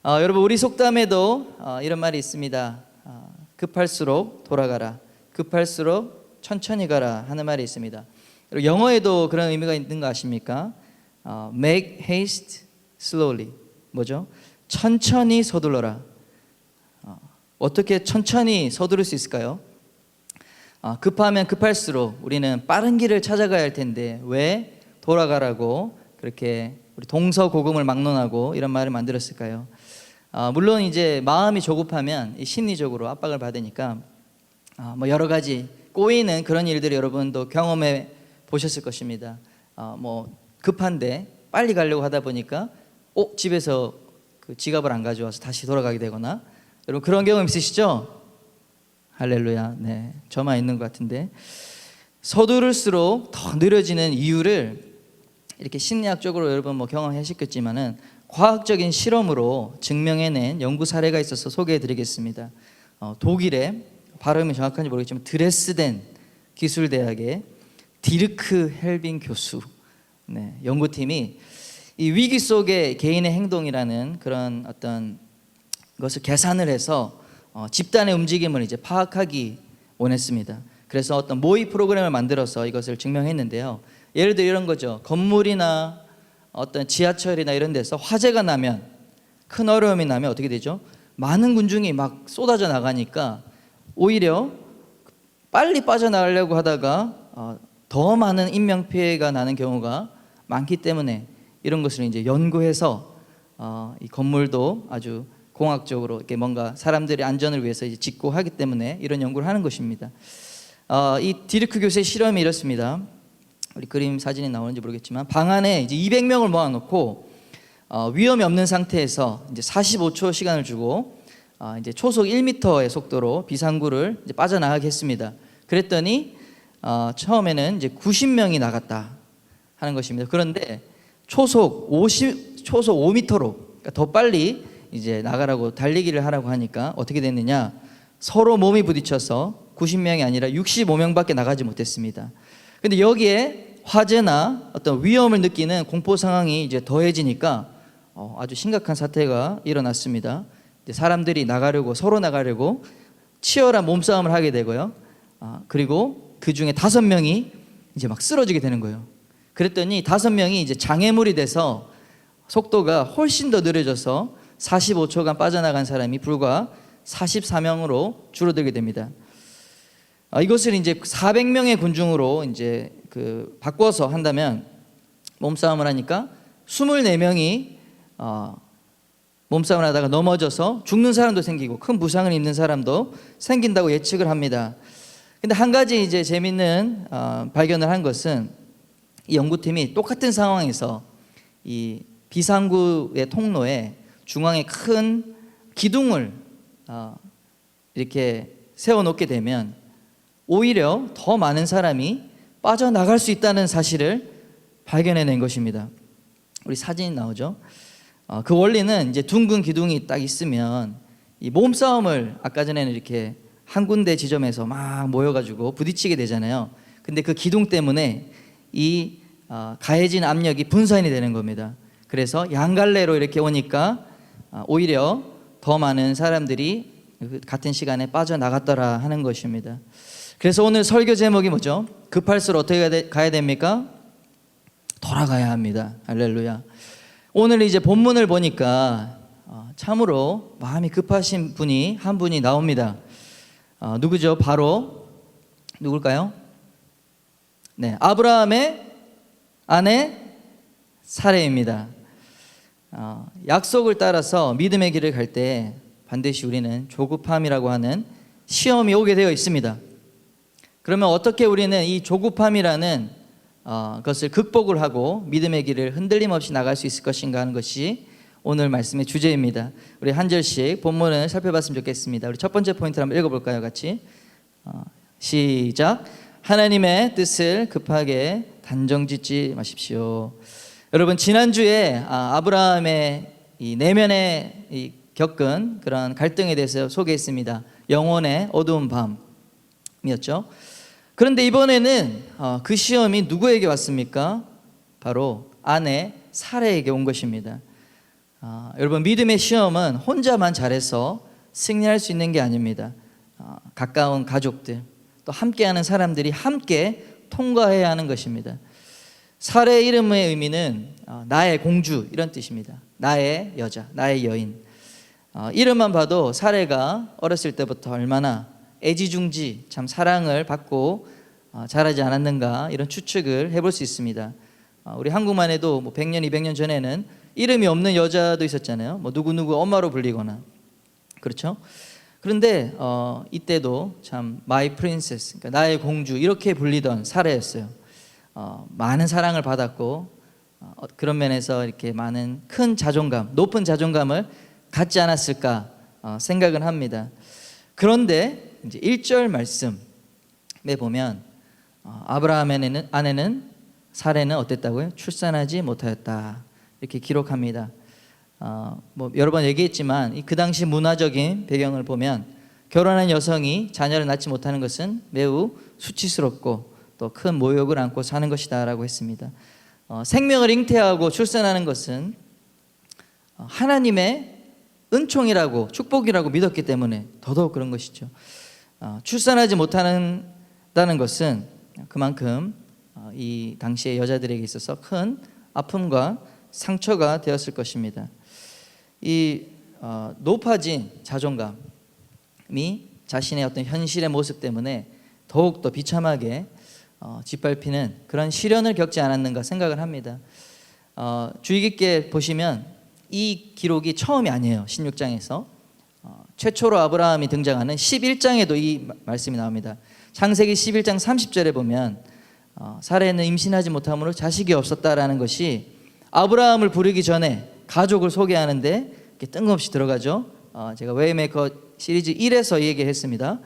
여러분, 우리 속담에도 이런 말이 있습니다. 급할수록 돌아가라, 급할수록 천천히 가라 하는 말이 있습니다. 그리고 영어에도 그런 의미가 있는 거 아십니까? Make haste slowly. 뭐죠? 천천히 서둘러라. 어떻게 천천히 서두를 수 있을까요? 급하면 급할수록 우리는 빠른 길을 찾아가야 할 텐데 왜 돌아가라고 그렇게 우리 동서고금을 막론하고 이런 말을 만들었을까요? 물론 이제 마음이 조급하면 심리적으로 압박을 받으니까 뭐 여러 가지 꼬이는 그런 일들을 여러분도 경험해 보셨을 것입니다. 뭐 급한데 빨리 가려고 하다 보니까 집에서 그 지갑을 안 가져와서 다시 돌아가게 되거나, 여러분 그런 경험 있으시죠? 할렐루야. 네, 저만 있는 것 같은데, 서두를수록 더 느려지는 이유를 이렇게 심리학적으로 여러분 뭐 경험하셨겠지만은 과학적인 실험으로 증명해낸 연구 사례가 있어서 소개해드리겠습니다. 독일의, 발음이 정확한지 모르겠지만 드레스덴 기술대학의 디르크 헬빙 교수, 네, 연구팀이 이 위기 속의 개인의 행동이라는 그런 어떤 것을 계산을 해서 집단의 움직임을 이제 파악하기 원했습니다. 그래서 어떤 모의 프로그램을 만들어서 이것을 증명했는데요. 예를 들어 이런 거죠. 건물이나 어떤 지하철이나 이런 데서 화재가 나면, 큰 어려움이 나면 어떻게 되죠? 많은 군중이 막 쏟아져 나가니까 오히려 빨리 빠져나가려고 하다가 더 많은 인명피해가 나는 경우가 많기 때문에 이런 것을 이제 연구해서 이 건물도 아주 공학적으로 이렇게 뭔가 사람들의 안전을 위해서 이제 짓고 하기 때문에 이런 연구를 하는 것입니다. 이 디르크 교수의 실험이 이렇습니다. 우리 그림 사진이 나오는지 모르겠지만 방 안에 이제 200명을 모아놓고 위험이 없는 상태에서 이제 45초 시간을 주고 이제 초속 1m의 속도로 비상구를 이제 빠져나가게 했습니다. 그랬더니 처음에는 이제 90명이 나갔다 하는 것입니다. 그런데 초속 5m로, 그러니까 더 빨리 이제 나가라고, 달리기를 하라고 하니까 어떻게 됐느냐? 서로 몸이 부딪혀서 90명이 아니라 65명밖에 나가지 못했습니다. 근데 여기에 화재나 어떤 위험을 느끼는 공포 상황이 이제 더해지니까 아주 심각한 사태가 일어났습니다. 이제 사람들이 나가려고, 서로 나가려고 치열한 몸싸움을 하게 되고요. 그리고 그 중에 5명이 이제 막 쓰러지게 되는 거예요. 그랬더니 5명이 이제 장애물이 돼서 속도가 훨씬 더 느려져서 45초간 빠져나간 사람이 불과 44명으로 줄어들게 됩니다. 이것을 이제 400명의 군중으로 이제 바꿔서 한다면, 몸싸움을 하니까 24명이 몸싸움을 하다가 넘어져서 죽는 사람도 생기고 큰 부상을 입는 사람도 생긴다고 예측을 합니다. 근데 한 가지 이제 재밌는 발견을 한 것은, 이 연구팀이 똑같은 상황에서 이 비상구의 통로에 중앙에 큰 기둥을 이렇게 세워놓게 되면 오히려 더 많은 사람이 빠져나갈 수 있다는 사실을 발견해낸 것입니다. 우리 사진이 나오죠? 그 원리는 이제 둥근 기둥이 딱 있으면 이 몸싸움을 아까 전에는 이렇게 한 군데 지점에서 막 모여가지고 부딪히게 되잖아요. 근데 그 기둥 때문에 이 가해진 압력이 분산이 되는 겁니다. 그래서 양갈래로 이렇게 오니까 오히려 더 많은 사람들이 같은 시간에 빠져나갔더라 하는 것입니다. 그래서 오늘 설교 제목이 뭐죠? 급할수록 어떻게 가야 됩니까? 돌아가야 합니다. 할렐루야. 오늘 이제 본문을 보니까 참으로 마음이 급하신 분이 한 분이 나옵니다. 누구죠? 바로 누굴까요? 네, 아브라함의 아내 사레입니다. 약속을 따라서 믿음의 길을 갈 때 반드시 우리는 조급함이라고 하는 시험이 오게 되어 있습니다. 그러면 어떻게 우리는 이 조급함이라는 것을 극복을 하고 믿음의 길을 흔들림 없이 나갈 수 있을 것인가 하는 것이 오늘 말씀의 주제입니다. 우리 한 절씩 본문을 살펴봤으면 좋겠습니다. 우리 첫 번째 포인트를 한번 읽어볼까요, 같이? 시작. 하나님의 뜻을 급하게 단정짓지 마십시오. 여러분, 지난주에 아브라함의 이 내면에 겪은 그런 갈등에 대해서 소개했습니다. 영혼의 어두운 밤이었죠. 그런데 이번에는 그 시험이 누구에게 왔습니까? 바로 아내 사레에게 온 것입니다. 여러분, 믿음의 시험은 혼자만 잘해서 승리할 수 있는 게 아닙니다. 가까운 가족들, 또 함께하는 사람들이 함께 통과해야 하는 것입니다. 사례의 이름의 의미는 나의 공주 이런 뜻입니다. 나의 여자, 나의 여인. 이름만 봐도 사례가 어렸을 때부터 얼마나 애지중지 참 사랑을 받고 자라지 않았는가, 이런 추측을 해볼 수 있습니다. 우리 한국만 해도 뭐 100년, 200년 전에는 이름이 없는 여자도 있었잖아요. 뭐 누구누구 엄마로 불리거나, 그렇죠? 그런데 이때도 참 my princess, 그러니까 나의 공주 이렇게 불리던 사례였어요. 많은 사랑을 받았고 그런 면에서 이렇게 많은 큰 자존감, 높은 자존감을 갖지 않았을까 생각은 합니다. 그런데 이제 1절 말씀에 보면 아브라함의 아내는 사례는 어땠다고요? 출산하지 못하였다, 이렇게 기록합니다. 뭐 여러 번 얘기했지만 그 당시 문화적인 배경을 보면 결혼한 여성이 자녀를 낳지 못하는 것은 매우 수치스럽고 또 큰 모욕을 안고 사는 것이다 라고 했습니다. 생명을 잉태하고 출산하는 것은 하나님의 은총이라고, 축복이라고 믿었기 때문에 더더욱 그런 것이죠. 출산하지 못한다는 것은 그만큼 이 당시의 여자들에게 있어서 큰 아픔과 상처가 되었을 것입니다. 이 높아진 자존감이 자신의 어떤 현실의 모습 때문에 더욱더 비참하게 짓밟히는 그런 시련을 겪지 않았는가 생각을 합니다. 주의 깊게 보시면 이 기록이 처음이 아니에요. 16장에서 최초로 아브라함이 등장하는 11장에도 이 말씀이 나옵니다. 창세기 11장 30절에 보면 사례는 임신하지 못함으로 자식이 없었다라는 것이 아브라함을 부르기 전에 가족을 소개하는데 뜬금없이 들어가죠. 제가 웨이메이커 시리즈 1에서 이 얘기를 했습니다.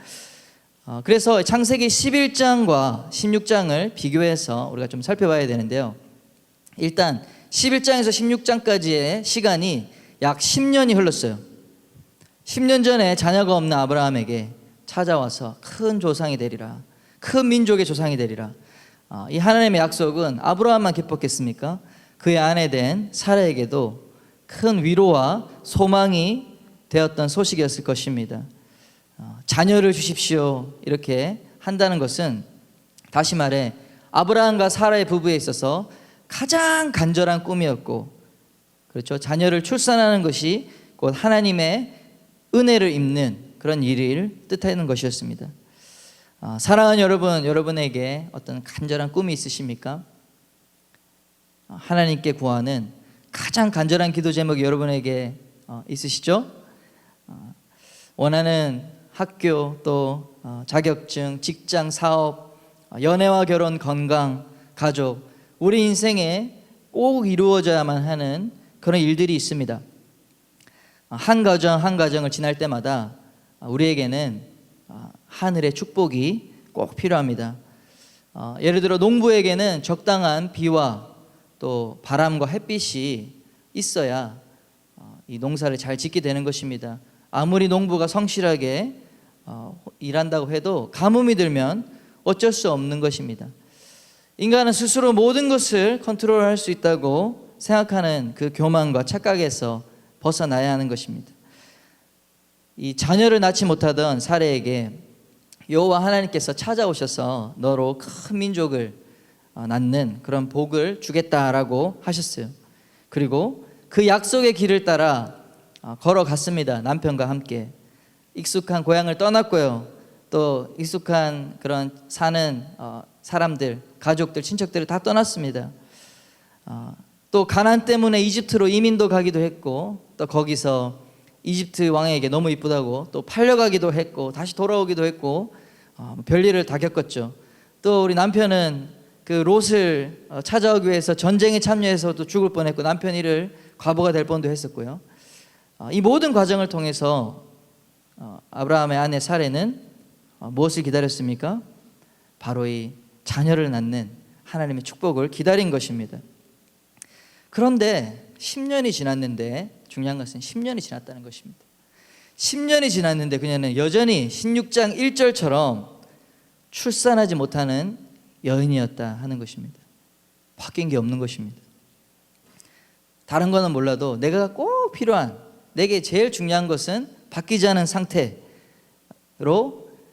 그래서 창세기 11장과 16장을 비교해서 우리가 좀 살펴봐야 되는데요. 일단 11장에서 16장까지의 시간이 약 10년이 흘렀어요. 10년 전에 자녀가 없는 아브라함에게 찾아와서 큰 조상이 되리라, 큰 민족의 조상이 되리라, 이 하나님의 약속은 아브라함만 기뻤겠습니까? 그의 아내 된 사라에게도 큰 위로와 소망이 되었던 소식이었을 것입니다. 자녀를 주십시오 이렇게 한다는 것은 다시 말해 아브라함과 사라의 부부에 있어서 가장 간절한 꿈이었고, 그렇죠, 자녀를 출산하는 것이 곧 하나님의 은혜를 입는 그런 일을 뜻하는 것이었습니다. 사랑하는 여러분, 여러분에게 어떤 간절한 꿈이 있으십니까? 하나님께 구하는 가장 간절한 기도 제목이 여러분에게 있으시죠? 원하는 학교, 또 자격증, 직장, 사업, 연애와 결혼, 건강, 가족, 우리 인생에 꼭 이루어져야만 하는 그런 일들이 있습니다. 한 가정 한 가정을 지날 때마다 우리에게는 하늘의 축복이 꼭 필요합니다. 예를 들어 농부에게는 적당한 비와 또 바람과 햇빛이 있어야 이 농사를 잘 짓게 되는 것입니다. 아무리 농부가 성실하게 일한다고 해도 가뭄이 들면 어쩔 수 없는 것입니다. 인간은 스스로 모든 것을 컨트롤할 수 있다고 생각하는 그 교만과 착각에서 벗어나야 하는 것입니다. 이 자녀를 낳지 못하던 사례에게 여호와 하나님께서 찾아오셔서 너로 큰 민족을 낳는 그런 복을 주겠다라고 하셨어요. 그리고 그 약속의 길을 따라 걸어갔습니다. 남편과 함께 익숙한 고향을 떠났고요. 또 익숙한 그런 사는 사람들, 가족들, 친척들을 다 떠났습니다. 또 가난 때문에 이집트로 이민도 가기도 했고, 또 거기서 이집트 왕에게 너무 이쁘다고 또 팔려가기도 했고, 다시 돌아오기도 했고, 별일을 다 겪었죠. 또 우리 남편은 그 롯을 찾아오기 위해서 전쟁에 참여해서도 죽을 뻔했고, 남편 일을 과부가 될 뻔도 했었고요. 이 모든 과정을 통해서 아브라함의 아내 사레는 무엇을 기다렸습니까? 바로 이 자녀를 낳는 하나님의 축복을 기다린 것입니다. 그런데 10년이 지났는데, 중요한 것은 10년이 지났다는 것입니다. 10년이 지났는데 그녀는 여전히 16장 1절처럼 출산하지 못하는 여인이었다 하는 것입니다. 바뀐 게 없는 것입니다. 다른 거는 몰라도 내가 꼭 꼭 필요한, 내게 제일 중요한 것은 바뀌지 않은 상태로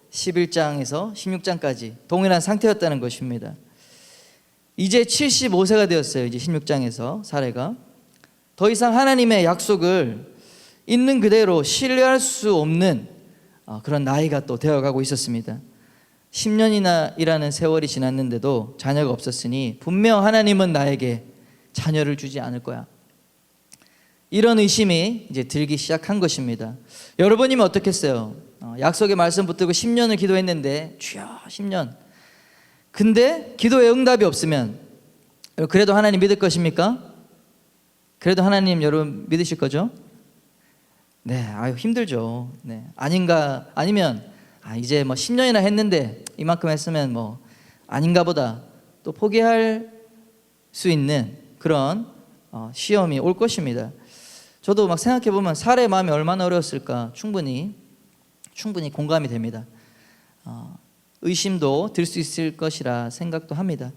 11장에서 16장까지 동일한 상태였다는 것입니다. 이제 75세가 되었어요. 이제 16장에서 사례가 더 이상 하나님의 약속을 있는 그대로 신뢰할 수 없는 그런 나이가 또 되어가고 있었습니다. 10년이나 일하는 세월이 지났는데도 자녀가 없었으니 분명 하나님은 나에게 자녀를 주지 않을 거야. 이런 의심이 이제 들기 시작한 것입니다. 여러분이면 어떻겠어요? 약속의 말씀 붙들고 10년을 기도했는데 주여 10년. 근데 기도에 응답이 없으면 그래도 하나님 믿을 것입니까? 그래도 하나님 여러분 믿으실 거죠? 네, 아유 힘들죠. 네, 아닌가 아니면 이제 뭐 10년이나 했는데 이만큼 했으면 뭐 아닌가 보다 또 포기할 수 있는 그런 시험이 올 것입니다. 저도 막 생각해 보면 사례의 마음이 얼마나 어려웠을까 충분히 공감이 됩니다. 의심도 들 수 있을 것이라 생각도 합니다.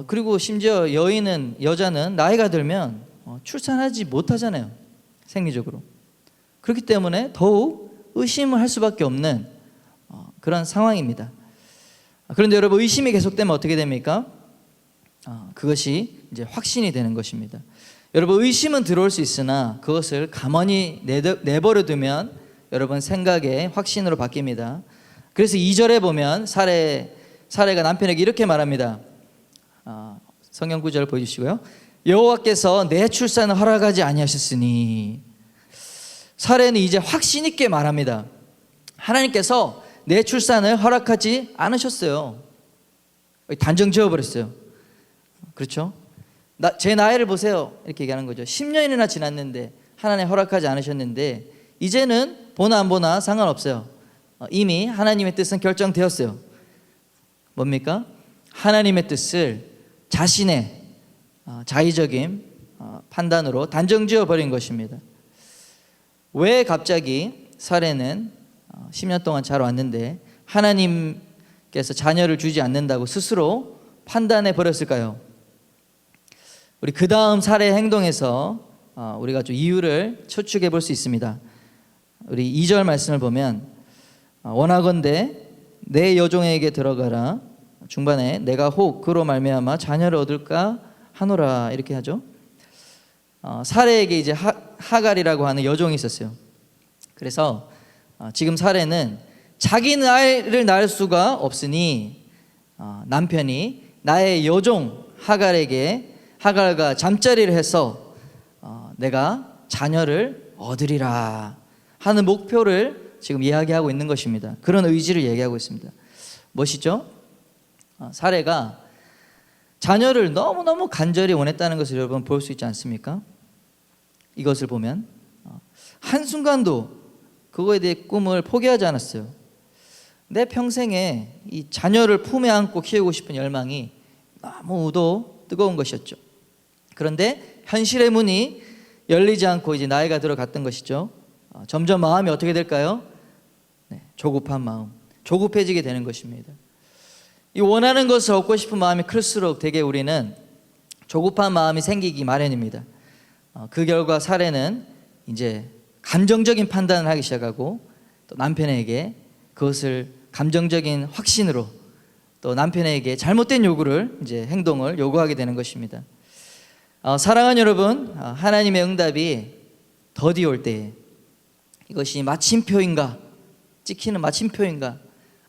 그리고 심지어 여자는 나이가 들면 출산하지 못하잖아요. 생리적으로. 그렇기 때문에 더욱 의심을 할 수밖에 없는 그런 상황입니다. 그런데 여러분 의심이 계속되면 어떻게 됩니까? 그것이 이제 확신이 되는 것입니다. 여러분 의심은 들어올 수 있으나 그것을 가만히 내버려 두면 여러분 생각의 확신으로 바뀝니다. 그래서 2절에 보면 사례가 남편에게 이렇게 말합니다. 성경 구절 보여주시고요. 여호와께서 내 출산을 허락하지 아니하셨으니. 사례는 이제 확신 있게 말합니다. 하나님께서 내 출산을 허락하지 않으셨어요. 단정 지어버렸어요. 그렇죠? 제 나이를 보세요 이렇게 얘기하는 거죠. 10년이나 지났는데 하나님 허락하지 않으셨는데 이제는 보나 안 보나 상관없어요. 이미 하나님의 뜻은 결정되었어요. 뭡니까? 하나님의 뜻을 자신의 자의적인 판단으로 단정지어 버린 것입니다. 왜 갑자기 사례는 10년 동안 잘 왔는데 하나님께서 자녀를 주지 않는다고 스스로 판단해 버렸을까요? 우리 그 다음 사례 행동에서 우리가 좀 이유를 추측해 볼 수 있습니다. 우리 2절 말씀을 보면 원하건대 내 여종에게 들어가라. 중반에 내가 혹 그로 말미암아 자녀를 얻을까 하노라 이렇게 하죠. 사례에게 이제 하갈이라고 하는 여종이 있었어요. 그래서 지금 사례는 자기는 아이를 낳을 수가 없으니 남편이 나의 여종 하갈과 잠자리를 해서 내가 자녀를 얻으리라 하는 목표를 지금 이야기하고 있는 것입니다. 그런 의지를 얘기하고 있습니다. 무엇이죠? 사례가 자녀를 너무너무 간절히 원했다는 것을 여러분 볼 수 있지 않습니까? 이것을 보면 한순간도 그거에 대해 꿈을 포기하지 않았어요. 내 평생에 이 자녀를 품에 안고 키우고 싶은 열망이 너무도 뜨거운 것이었죠. 그런데 현실의 문이 열리지 않고 이제 나이가 들어갔던 것이죠. 점점 마음이 어떻게 될까요? 조급한 마음, 조급해지게 되는 것입니다. 이 원하는 것을 얻고 싶은 마음이 클수록 되게 우리는 조급한 마음이 생기기 마련입니다. 그 결과 사례는 이제 감정적인 판단을 하기 시작하고 또 남편에게 그것을 감정적인 확신으로 또 남편에게 잘못된 요구를 이제 행동을 요구하게 되는 것입니다. 사랑하는 여러분, 하나님의 응답이 더디 올 때에 이것이 마침표인가, 찍히는 마침표인가,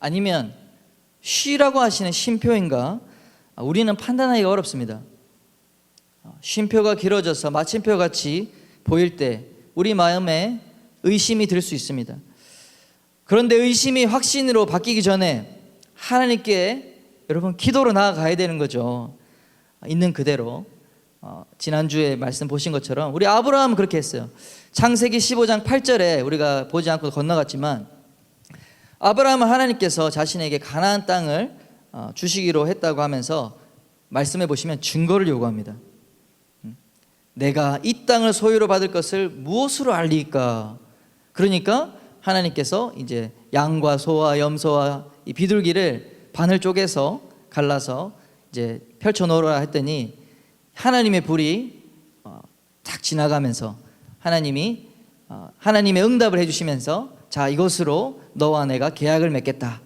아니면 쉬라고 하시는 쉼표인가, 우리는 판단하기가 어렵습니다. 쉼표가 길어져서 마침표 같이 보일 때 우리 마음에 의심이 들 수 있습니다. 그런데 의심이 확신으로 바뀌기 전에 하나님께 여러분 기도로 나아가야 되는 거죠. 있는 그대로. 지난주에 말씀 보신 것처럼 우리 아브라함은 그렇게 했어요. 창세기 15장 8절에 우리가 보지 않고 건너갔지만 아브라함은 하나님께서 자신에게 가나안 땅을 주시기로 했다고 하면서 말씀해 보시면 증거를 요구합니다. 내가 이 땅을 소유로 받을 것을 무엇으로 알리까? 그러니까 하나님께서 이제 양과 소와 염소와 이 비둘기를 반을 쪼개서 갈라서 이제 펼쳐 놓으라 했더니 하나님의 불이 탁 지나가면서 하나님이 하나님의 응답을 해주시면서 자, 이것으로 너와 내가 계약을 맺겠다.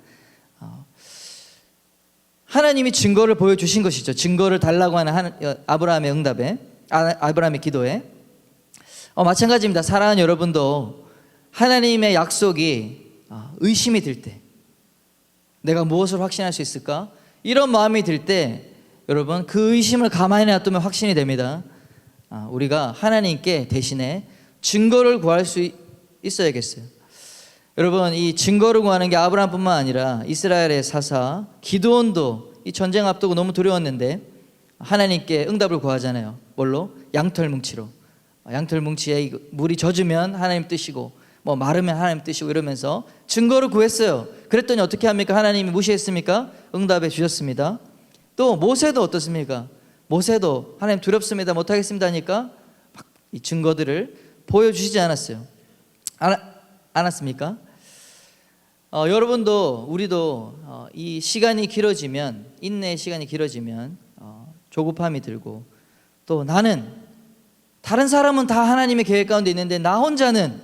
하나님이 증거를 보여주신 것이죠. 증거를 달라고 하는 아브라함의 응답에, 아브라함의 기도에. 마찬가지입니다. 사랑하는 여러분도 하나님의 약속이 의심이 들 때, 내가 무엇을 확신할 수 있을까? 이런 마음이 들 때 여러분, 그 의심을 가만히 놔두면 확신이 됩니다. 우리가 하나님께 대신에 증거를 구할 수 있어야겠어요. 여러분, 이 증거를 구하는 게 아브라함뿐만 아니라 이스라엘의 사사 기드온도 이 전쟁 앞두고 너무 두려웠는데 하나님께 응답을 구하잖아요. 뭘로? 양털 뭉치로. 양털 뭉치에 물이 젖으면 하나님 뜻이고 뭐 마르면 하나님 뜻이고 이러면서 증거를 구했어요. 그랬더니 어떻게 합니까? 하나님이 무시했습니까? 응답해 주셨습니다. 또 모세도 어떻습니까? 모세도 하나님 두렵습니다, 못하겠습니다 하니까 이 증거들을 보여주시지 않았어요. 않았습니까? 여러분도 우리도 이 시간이 길어지면, 인내의 시간이 길어지면 조급함이 들고, 또 나는, 다른 사람은 다 하나님의 계획 가운데 있는데 나 혼자는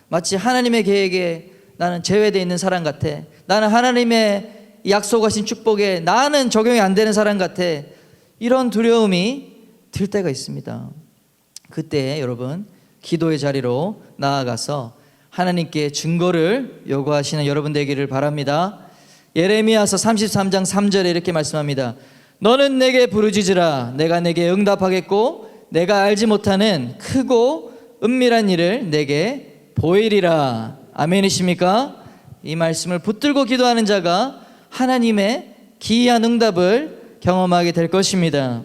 마치 하나님의 계획에 나는 제외되어 있는 사람 같아. 나는 하나님의 약속하신 축복에 나는 적용이 안 되는 사람 같아. 이런 두려움이 들 때가 있습니다. 그때 여러분, 기도의 자리로 나아가서 하나님께 증거를 요구하시는 여러분 되기를 바랍니다. 예레미야서 33장 3절에 이렇게 말씀합니다. 너는 내게 부르짖으라. 내가 내게 응답하겠고 내가 알지 못하는 크고 은밀한 일을 내게 보이리라. 아멘이십니까? 이 말씀을 붙들고 기도하는 자가 하나님의 기이한 응답을 경험하게 될 것입니다.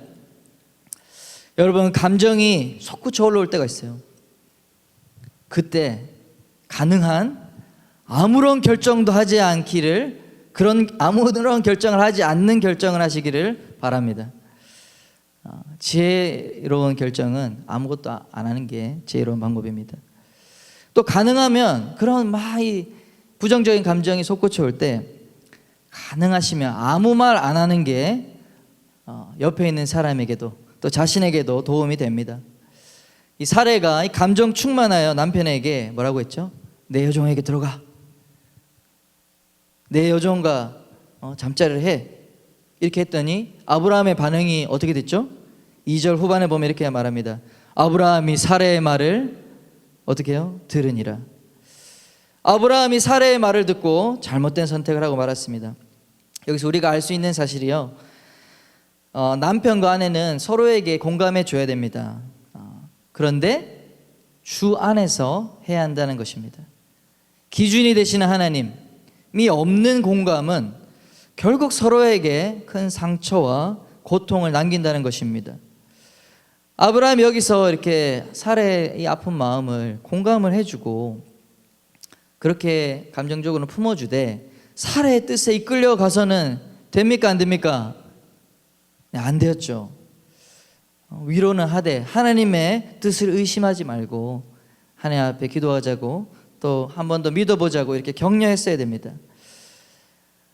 여러분, 감정이 솟구쳐 올라올 때가 있어요. 그때 가능한 아무런 결정도 하지 않기를, 그런 아무런 결정을 하지 않는 결정을 하시기를 바랍니다. 지혜로운 결정은 아무것도 안 하는 게 지혜로운 방법입니다. 또 가능하면 그런 막 이 부정적인 감정이 솟구쳐 올 때 가능하시면 아무 말 안 하는 게 옆에 있는 사람에게도 또 자신에게도 도움이 됩니다. 이 사례가 이 감정 충만하여 남편에게 뭐라고 했죠? 내 여종에게 들어가. 내 여종과 잠자리를 해. 이렇게 했더니 아브라함의 반응이 어떻게 됐죠? 2절 후반에 보면 이렇게 말합니다. 아브라함이 사례의 말을 어떻게 해요? 들으니라. 아브라함이 사례의 말을 듣고 잘못된 선택을 하고 말았습니다. 여기서 우리가 알 수 있는 사실이요, 남편과 아내는 서로에게 공감해 줘야 됩니다. 그런데 주 안에서 해야 한다는 것입니다. 기준이 되시는 하나님이 없는 공감은 결국 서로에게 큰 상처와 고통을 남긴다는 것입니다. 아브라함이 여기서 이렇게 사례의 아픈 마음을 공감을 해주고 그렇게 감정적으로 품어주되 사례의 뜻에 이끌려 가서는 됩니까, 안 됩니까? 네, 안 되었죠. 위로는 하되 하나님의 뜻을 의심하지 말고 하나님 앞에 기도하자고, 또 한 번 더 믿어보자고 이렇게 격려했어야 됩니다.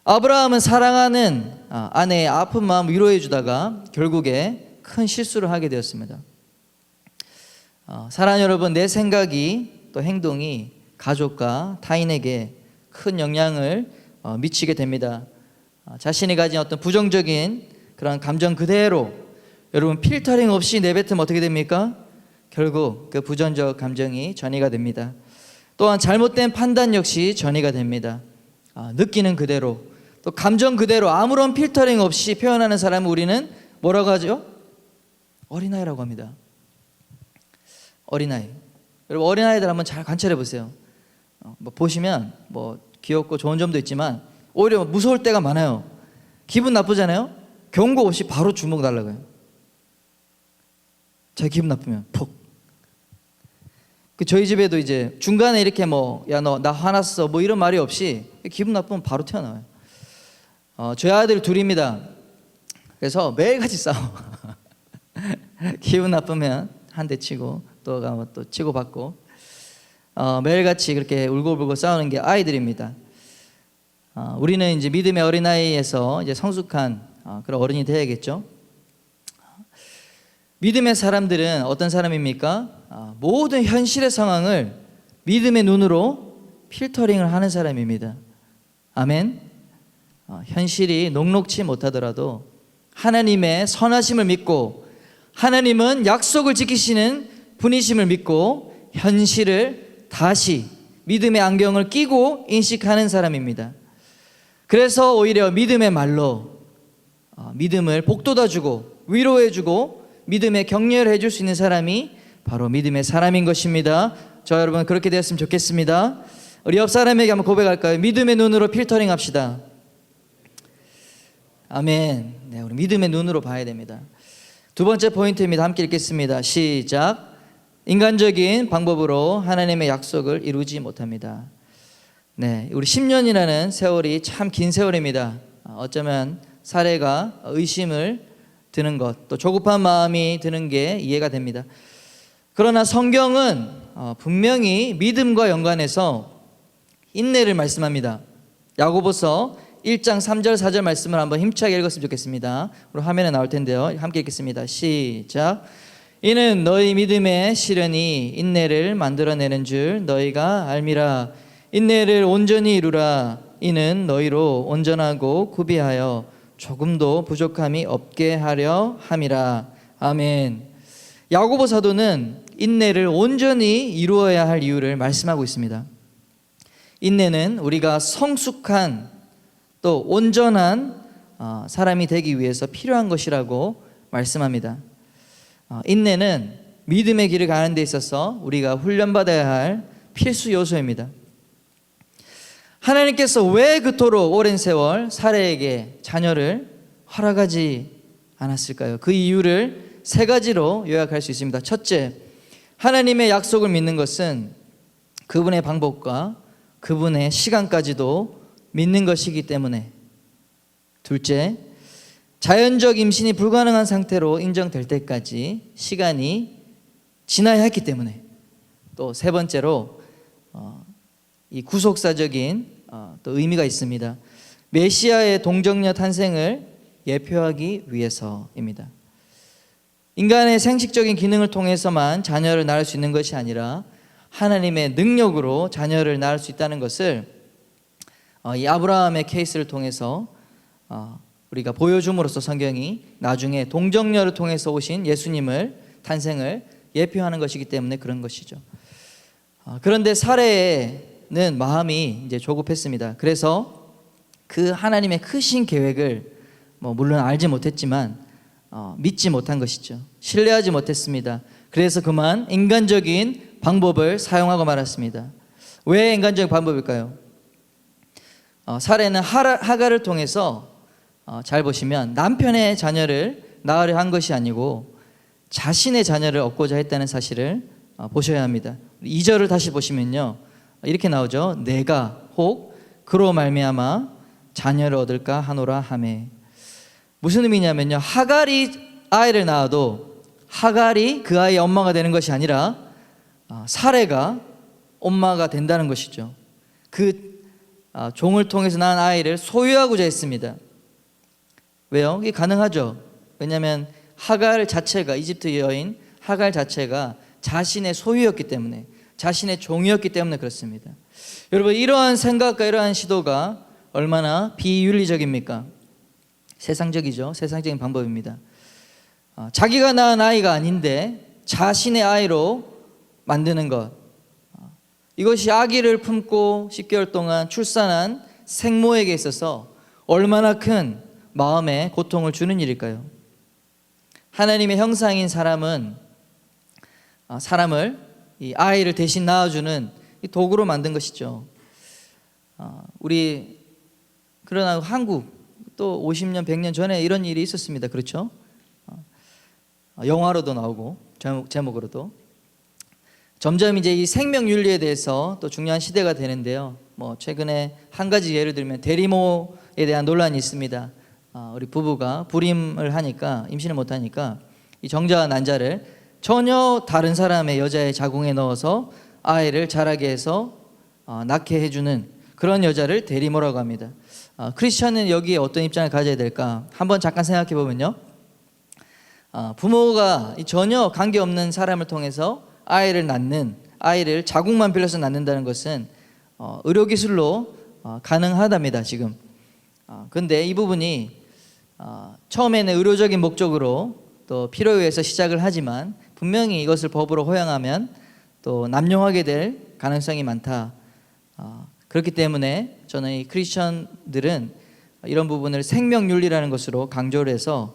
아브라함은 사랑하는 아내의 아픈 마음 위로해 주다가 결국에 큰 실수를 하게 되었습니다. 사랑하는 여러분, 내 생각이 또 행동이 가족과 타인에게 큰 영향을 미치게 됩니다. 자신이 가진 어떤 부정적인 그런 감정 그대로 여러분 필터링 없이 내뱉으면 어떻게 됩니까? 결국 그 부정적 감정이 전이가 됩니다. 또한 잘못된 판단 역시 전이가 됩니다. 느끼는 그대로, 또 감정 그대로 아무런 필터링 없이 표현하는 사람을 우리는 뭐라고 하죠? 어린아이라고 합니다. 어린아이. 여러분, 어린아이들 한번 잘 관찰해 보세요. 보시면 귀엽고 좋은 점도 있지만 오히려 무서울 때가 많아요. 기분 나쁘잖아요. 경고 없이 바로 주먹 날라가요. 자기 기분 나쁘면 푹. 저희 집에도 이제 중간에 이렇게 야 너 나 화났어 이런 말이 없이 기분 나쁘면 바로 튀어나와요. 저희 아들 둘입니다. 그래서 매일같이 싸워. 기분 나쁘면 한 대 치고 또 가면 또 치고 받고, 매일같이 그렇게 울고불고 싸우는 게 아이들입니다. 우리는 이제 믿음의 어린아이에서 이제 성숙한 그런 어른이 돼야겠죠. 믿음의 사람들은 어떤 사람입니까? 모든 현실의 상황을 믿음의 눈으로 필터링을 하는 사람입니다. 아멘. 현실이 녹록치 못하더라도 하나님의 선하심을 믿고 하나님은 약속을 지키시는 분이심을 믿고 현실을 다시 믿음의 안경을 끼고 인식하는 사람입니다. 그래서 오히려 믿음의 말로 믿음을 복돋아주고 위로해주고 믿음의 격려를 해줄 수 있는 사람이 바로 믿음의 사람인 것입니다. 저 여러분 그렇게 되었으면 좋겠습니다. 우리 옆 사람에게 한번 고백할까요? 믿음의 눈으로 필터링 합시다. 아멘. 네, 우리 믿음의 눈으로 봐야 됩니다. 두 번째 포인트입니다. 함께 읽겠습니다. 시작. 인간적인 방법으로 하나님의 약속을 이루지 못합니다. 네, 우리 10년이라는 세월이 참 긴 세월입니다. 어쩌면 사례가 의심을 드는 것, 또 조급한 마음이 드는 게 이해가 됩니다. 그러나 성경은 분명히 믿음과 연관해서 인내를 말씀합니다. 야고보서 1장 3절 4절 말씀을 한번 힘차게 읽었으면 좋겠습니다. 우리 화면에 나올 텐데요. 함께 읽겠습니다. 시작. 이는 너희 믿음의 시련이 인내를 만들어내는 줄 너희가 알미라. 인내를 온전히 이루라. 이는 너희로 온전하고 구비하여 조금도 부족함이 없게 하려 함이라. 아멘. 야고보 사도는 인내를 온전히 이루어야 할 이유를 말씀하고 있습니다. 인내는 우리가 성숙한 또 온전한 사람이 되기 위해서 필요한 것이라고 말씀합니다. 인내는 믿음의 길을 가는 데 있어서 우리가 훈련받아야 할 필수 요소입니다. 하나님께서 왜 그토록 오랜 세월 사레에게 자녀를 허락하지 않았을까요? 그 이유를 세 가지로 요약할 수 있습니다. 첫째, 하나님의 약속을 믿는 것은 그분의 방법과 그분의 시간까지도 믿는 것이기 때문에. 둘째, 자연적 임신이 불가능한 상태로 인정될 때까지 시간이 지나야 했기 때문에. 또 세 번째로 이 구속사적인 또 의미가 있습니다. 메시아의 동정녀 탄생을 예표하기 위해서입니다. 인간의 생식적인 기능을 통해서만 자녀를 낳을 수 있는 것이 아니라 하나님의 능력으로 자녀를 낳을 수 있다는 것을 이 아브라함의 케이스를 통해서 우리가 보여줌으로써 성경이 나중에 동정녀를 통해서 오신 예수님을 탄생을 예표하는 것이기 때문에 그런 것이죠. 그런데 사레는 마음이 이제 조급했습니다. 그래서 그 하나님의 크신 계획을 물론 알지 못했지만 믿지 못한 것이죠. 신뢰하지 못했습니다. 그래서 그만 인간적인 방법을 사용하고 말았습니다. 왜 인간적인 방법일까요? 사레는 하갈을 통해서 잘 보시면 남편의 자녀를 낳으려 한 것이 아니고 자신의 자녀를 얻고자 했다는 사실을 보셔야 합니다. 2절을 다시 보시면요, 이렇게 나오죠. 내가 혹 그로 말미암아 자녀를 얻을까 하노라 하매. 무슨 의미냐면요, 하갈이 아이를 낳아도 하갈이 그 아이의 엄마가 되는 것이 아니라 사레가 엄마가 된다는 것이죠. 그 종을 통해서 낳은 아이를 소유하고자 했습니다. 왜요? 이게 가능하죠. 왜냐하면 하갈 자체가, 이집트 여인 하갈 자체가 자신의 소유였기 때문에, 자신의 종이었기 때문에 그렇습니다. 여러분, 이러한 생각과 이러한 시도가 얼마나 비윤리적입니까? 세상적이죠. 세상적인 방법입니다. 자기가 낳은 아이가 아닌데 자신의 아이로 만드는 것, 이것이 아기를 품고 10개월 동안 출산한 생모에게 있어서 얼마나 큰 마음의 고통을 주는 일일까요? 하나님의 형상인 사람은 사람을, 이 아이를 대신 낳아주는 이 도구로 만든 것이죠. 그러나 한국 또 50년 100년 전에 이런 일이 있었습니다. 그렇죠? 영화로도 나오고 제목으로도. 점점 이제 이 생명윤리에 대해서 또 중요한 시대가 되는데요. 최근에 한 가지 예를 들면 대리모에 대한 논란이 있습니다. 우리 부부가 불임을 하니까, 임신을 못하니까 이 정자와 난자를 전혀 다른 사람의 여자의 자궁에 넣어서 아이를 자라게 해서 낳게 해주는 그런 여자를 대리모라고 합니다. 크리스천은 여기에 어떤 입장을 가져야 될까? 한번 잠깐 생각해 보면요, 부모가 전혀 관계없는 사람을 통해서 아이를 자궁만 빌려서 낳는다는 것은 의료기술로 가능하답니다 지금. 근데 이 부분이 처음에는 의료적인 목적으로 또 필요에 의해서 시작을 하지만 분명히 이것을 법으로 허용하면 또 남용하게 될 가능성이 많다. 그렇기 때문에 저는 이 크리스천들은 이런 부분을 생명윤리라는 것으로 강조를 해서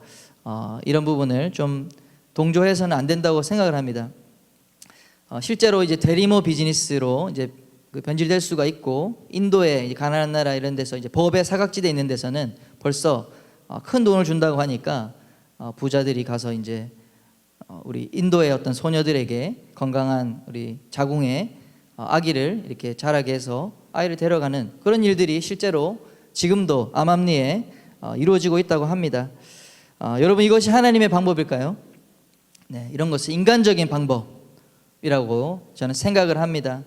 이런 부분을 좀 동조해서는 안 된다고 생각을 합니다. 실제로 이제 대리모 비즈니스로 이제 변질될 수가 있고, 인도의 이제 가난한 나라 이런 데서 이제 법의 사각지대에 있는 데서는 벌써 큰 돈을 준다고 하니까 부자들이 가서 이제 우리 인도의 어떤 소녀들에게 건강한 우리 자궁의 아기를 이렇게 자라게 해서 아이를 데려가는 그런 일들이 실제로 지금도 암암리에 이루어지고 있다고 합니다. 여러분, 이것이 하나님의 방법일까요? 네, 이런 것은 인간적인 방법이라고 저는 생각을 합니다.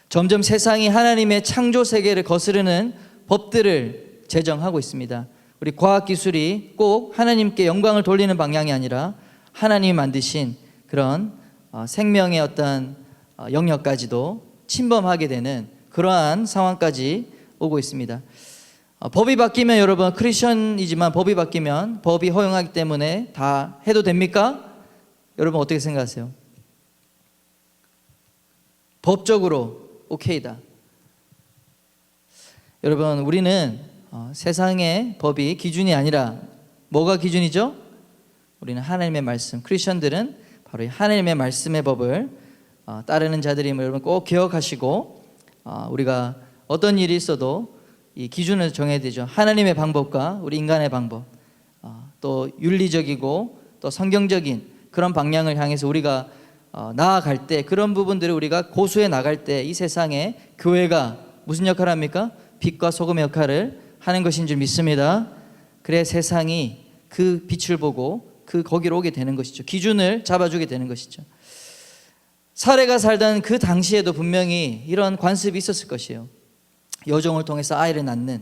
점점 세상이 하나님의 창조 세계를 거스르는 법들을 제정하고 있습니다. 우리 과학기술이 꼭 하나님께 영광을 돌리는 방향이 아니라 하나님이 만드신 그런 생명의 어떤 영역까지도 침범하게 되는 그러한 상황까지 오고 있습니다. 법이 바뀌면, 여러분, 크리스천이지만 법이 바뀌면 법이 허용하기 때문에 다 해도 됩니까? 여러분 어떻게 생각하세요? 법적으로 오케이다. 여러분, 우리는 세상의 법이 기준이 아니라 뭐가 기준이죠? 우리는 하나님의 말씀. 크리스천들은 바로 이 하나님의 말씀의 법을 따르는 자들임을 여러분 꼭 기억하시고, 우리가 어떤 일이 있어도 이 기준을 정해야 되죠. 하나님의 방법과 우리 인간의 방법, 또 윤리적이고 또 성경적인 그런 방향을 향해서 우리가 나아갈 때, 그런 부분들을 우리가 고수해 나갈 때 이 세상에 교회가 무슨 역할을 합니까? 빛과 소금의 역할을 하는 것인 줄 믿습니다. 그래 세상이 그 빛을 보고 거기로 오게 되는 것이죠. 기준을 잡아주게 되는 것이죠. 사례가 살던 그 당시에도 분명히 이런 관습이 있었을 것이에요. 여종을 통해서 아이를 낳는.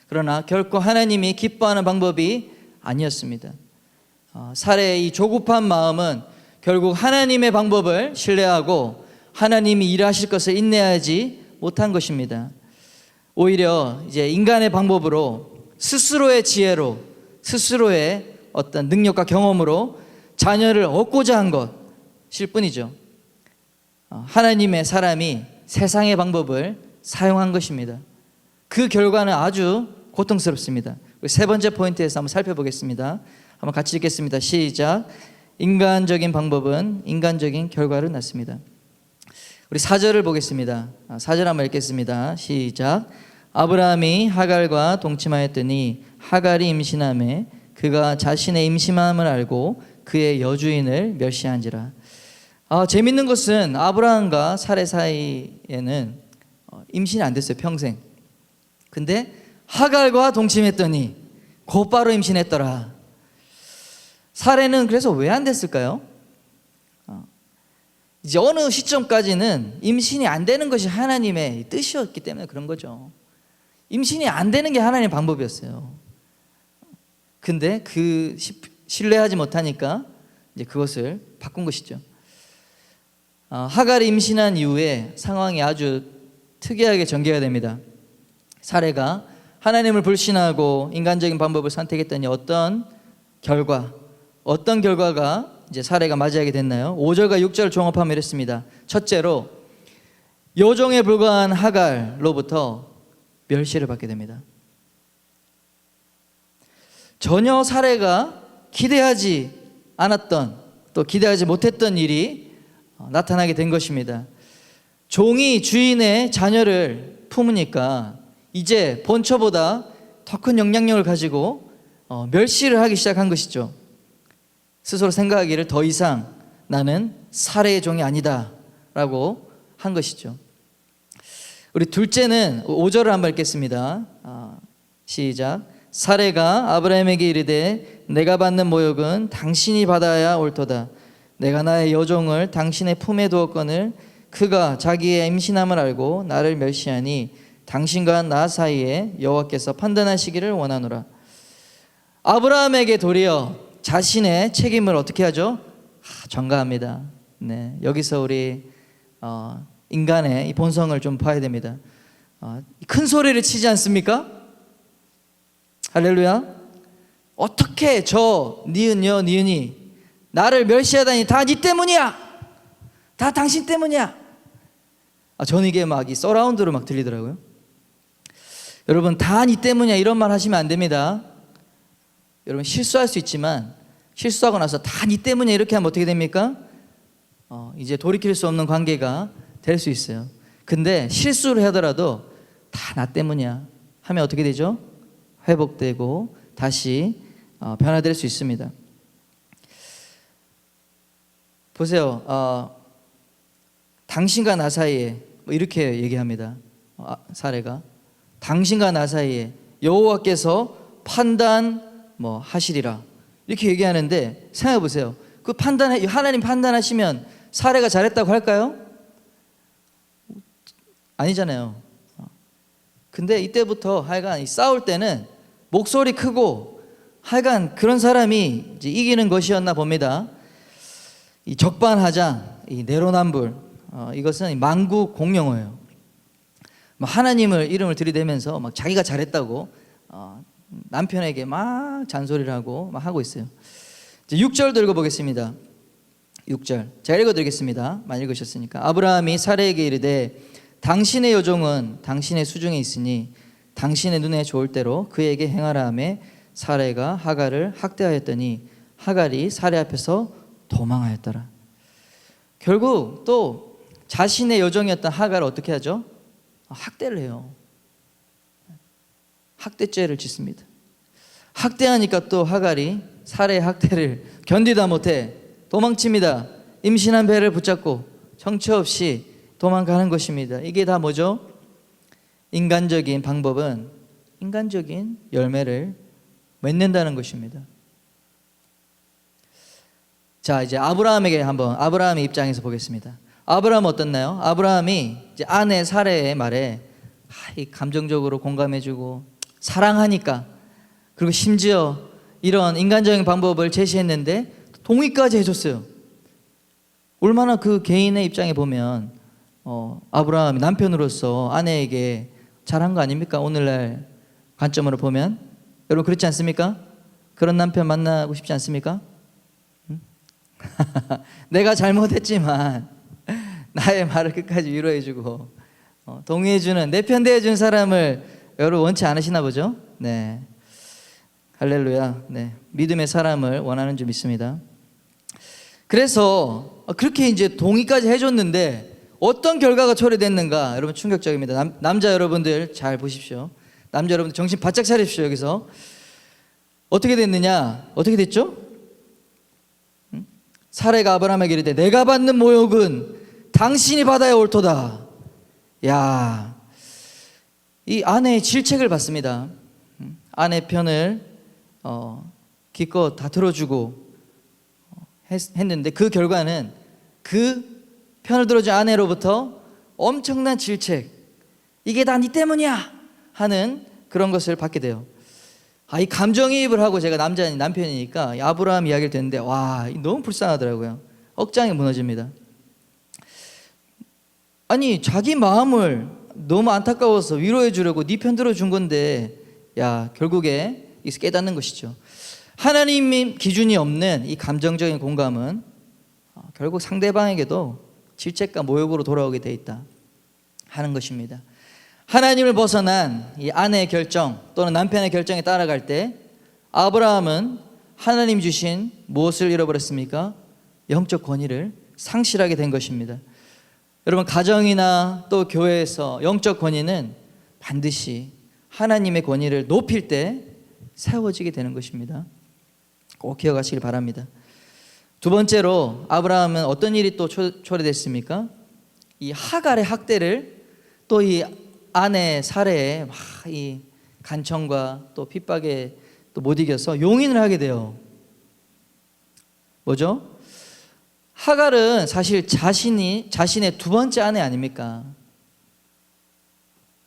그러나 결코 하나님이 기뻐하는 방법이 아니었습니다. 사례의 이 조급한 마음은 결국 하나님의 방법을 신뢰하고 하나님이 일하실 것을 인내하지 못한 것입니다. 오히려 이제 인간의 방법으로, 스스로의 지혜로, 스스로의 어떤 능력과 경험으로 자녀를 얻고자 한 것일 뿐이죠. 하나님의 사람이 세상의 방법을 사용한 것입니다. 그 결과는 아주 고통스럽습니다. 세 번째 포인트에서 한번 살펴보겠습니다. 한번 같이 읽겠습니다. 시작. 인간적인 방법은 인간적인 결과를 낳습니다. 우리 4절을 보겠습니다. 4절 한번 읽겠습니다. 시작. 아브라함이 하갈과 동침하였더니 하갈이 임신하매 그가 자신의 임신함을 알고 그의 여주인을 멸시한지라. 재밌는 것은 아브라함과 사레 사이에는 임신이 안 됐어요, 평생. 근데 하갈과 동침했더니 곧바로 임신했더라. 사레는 그래서 왜 안 됐을까요? 이제 어느 시점까지는 임신이 안 되는 것이 하나님의 뜻이었기 때문에 그런 거죠. 임신이 안 되는 게 하나님의 방법이었어요. 근데 신뢰하지 못하니까 이제 그것을 바꾼 것이죠. 하갈이 임신한 이후에 상황이 아주 특이하게 전개가 됩니다. 사레가 하나님을 불신하고 인간적인 방법을 선택했더니 어떤 결과가 이제 사레가 맞이하게 됐나요? 5절과 6절을 종합하면 이렇습니다. 첫째로 여종에 불과한 하갈로부터 멸시를 받게 됩니다. 전혀 사레가 기대하지 않았던, 또 기대하지 못했던 일이 나타나게 된 것입니다. 종이 주인의 자녀를 품으니까 이제 본처보다 더 큰 영향력을 가지고 멸시를 하기 시작한 것이죠. 스스로 생각하기를 더 이상 나는 사레의 종이 아니다 라고 한 것이죠. 우리 둘째는 5절을 한번 읽겠습니다. 시작. 사레가 아브라함에게 이르되 내가 받는 모욕은 당신이 받아야 옳도다. 내가 나의 여종을 당신의 품에 두었거늘 그가 자기의 임신함을 알고 나를 멸시하니 당신과 나 사이에 여호와께서 판단하시기를 원하노라. 아브라함에게 도리어 자신의 책임을 어떻게 하죠? 전가합니다. 네, 여기서 우리 인간의 이 본성을 좀 봐야 됩니다. 큰 소리를 치지 않습니까? 할렐루야. 어떻게 저 니은요 니은이 나를 멸시하다니 다 니 때문이야, 다 당신 때문이야. 저는 이게 막 이 서라운드로 막 들리더라고요. 여러분, 다 니 때문이야 이런 말 하시면 안 됩니다. 여러분, 실수할 수 있지만 실수하고 나서 다 니 때문이야 이렇게 하면 어떻게 됩니까? 이제 돌이킬 수 없는 관계가 될 수 있어요. 근데 실수를 하더라도 다 나 때문이야 하면 어떻게 되죠? 회복되고 다시 변화될 수 있습니다. 보세요. 당신과 나 사이에 이렇게 얘기합니다. 사례가 당신과 나 사이에 여호와께서 판단 하시리라 이렇게 얘기하는데, 생각해 보세요. 그 하나님 판단하시면 사례가 잘했다고 할까요? 아니잖아요. 근데 이때부터 하여간 싸울 때는 목소리 크고 하여간 그런 사람이 이제 이기는 것이었나 봅니다. 이 적반하장, 이 내로남불, 이것은 만국 공용어예요. 하나님을 이름을 들이대면서 막 자기가 잘했다고 남편에게 막 잔소리를 하고 막 하고 있어요. 이제 6절도 읽어보겠습니다. 6절 제가 읽어드리겠습니다. 많이 읽으셨으니까. 아브라함이 사레에게 이르되 당신의 여종은 당신의 수중에 있으니 당신의 눈에 좋을 대로 그에게 행하라 하매 사레가 하갈을 학대하였더니 하갈이 사레 앞에서 도망하였더라. 결국 또 자신의 여종이었던 하갈을 어떻게 하죠? 학대를 해요. 학대죄를 짓습니다. 학대하니까 또 하갈이 사레의 학대를 견디다 못해 도망칩니다. 임신한 배를 붙잡고 정처 없이 도망가는 것입니다. 이게 다 뭐죠? 인간적인 방법은 인간적인 열매를 맺는다는 것입니다. 자, 이제 아브라함의 입장에서 보겠습니다. 아브라함은 어떻나요? 아브라함이 이제 아내 사레의 말에 감정적으로 공감해주고 사랑하니까, 그리고 심지어 이런 인간적인 방법을 제시했는데 동의까지 해줬어요. 얼마나 그 개인의 입장에 보면 아브라함이 남편으로서 아내에게 잘한 거 아닙니까? 오늘날 관점으로 보면. 여러분, 그렇지 않습니까? 그런 남편 만나고 싶지 않습니까? 내가 잘못했지만 나의 말을 끝까지 위로해주고 동의해주는, 내 편 대해주는 사람을 여러분 원치 않으시나 보죠? 네, 할렐루야. 네, 믿음의 사람을 원하는 줄 믿습니다. 그래서 그렇게 이제 동의까지 해줬는데 어떤 결과가 초래됐는가? 여러분, 충격적입니다. 남자 여러분들 잘 보십시오. 남자 여러분들 정신 바짝 차리십시오. 여기서 어떻게 됐느냐? 어떻게 됐죠? 사레가 아브라함에게 이르되 내가 받는 모욕은 당신이 받아야 옳도다. 야, 이 아내의 질책을 받습니다. 아내 편을 기껏 다 들어주고 했는데 그 결과는 그 편을 들어준 아내로부터 엄청난 질책, 이게 다 네 때문이야 하는 그런 것을 받게 돼요. 이 감정이입을 하고, 제가 남편이니까 아브라함 이야기를 듣는데 와, 너무 불쌍하더라고요. 억장이 무너집니다. 아니, 자기 마음을 너무 안타까워서 위로해 주려고 네 편 들어준 건데, 야, 결국에 깨닫는 것이죠. 하나님 기준이 없는 이 감정적인 공감은 결국 상대방에게도 질책과 모욕으로 돌아오게 돼 있다 하는 것입니다. 하나님을 벗어난 이 아내의 결정 또는 남편의 결정에 따라갈 때 아브라함은 하나님 주신 무엇을 잃어버렸습니까? 영적 권위를 상실하게 된 것입니다. 여러분, 가정이나 또 교회에서 영적 권위는 반드시 하나님의 권위를 높일 때 세워지게 되는 것입니다. 꼭 기억하시길 바랍니다. 두 번째로 아브라함은 어떤 일이 또 초래됐습니까? 이 하갈의 학대를, 또 이 아내 사레의 이 간청과 또 핍박에 또 못 이겨서 용인을 하게 돼요. 뭐죠? 하갈은 사실 자신의 두 번째 아내 아닙니까?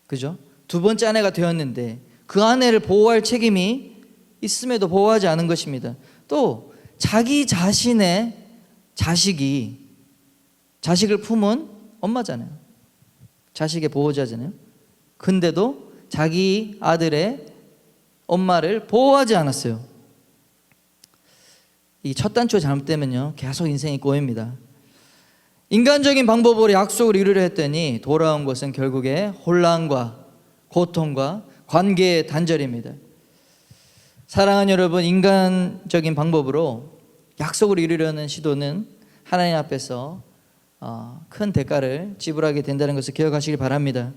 그죠? 두 번째 아내가 되었는데 그 아내를 보호할 책임이 있음에도 보호하지 않은 것입니다. 또 자기 자신의 자식이 자식을 품은 엄마잖아요. 자식의 보호자잖아요. 근데도 자기 아들의 엄마를 보호하지 않았어요. 이 첫 단추가 잘못되면요, 계속 인생이 꼬입니다. 인간적인 방법으로 약속을 이루려 했더니 돌아온 것은 결국에 혼란과 고통과 관계의 단절입니다. 사랑하는 여러분, 인간적인 방법으로 약속을 이루려는 시도는 하나님 앞에서 큰 대가를 지불하게 된다는 것을 기억하시기 바랍니다.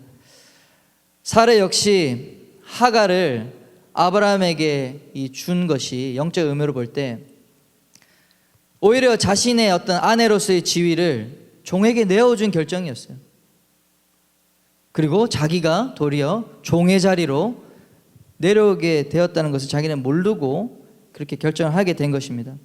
사례 역시 하갈을 아브라함에게 준 것이 영적 의미로 볼 때 오히려 자신의 어떤 아내로서의 지위를 종에게 내어준 결정이었어요. 그리고 자기가 도리어 종의 자리로 내려오게 되었다는 것을 자기는 모르고 그렇게 결정을 하게 된 것입니다.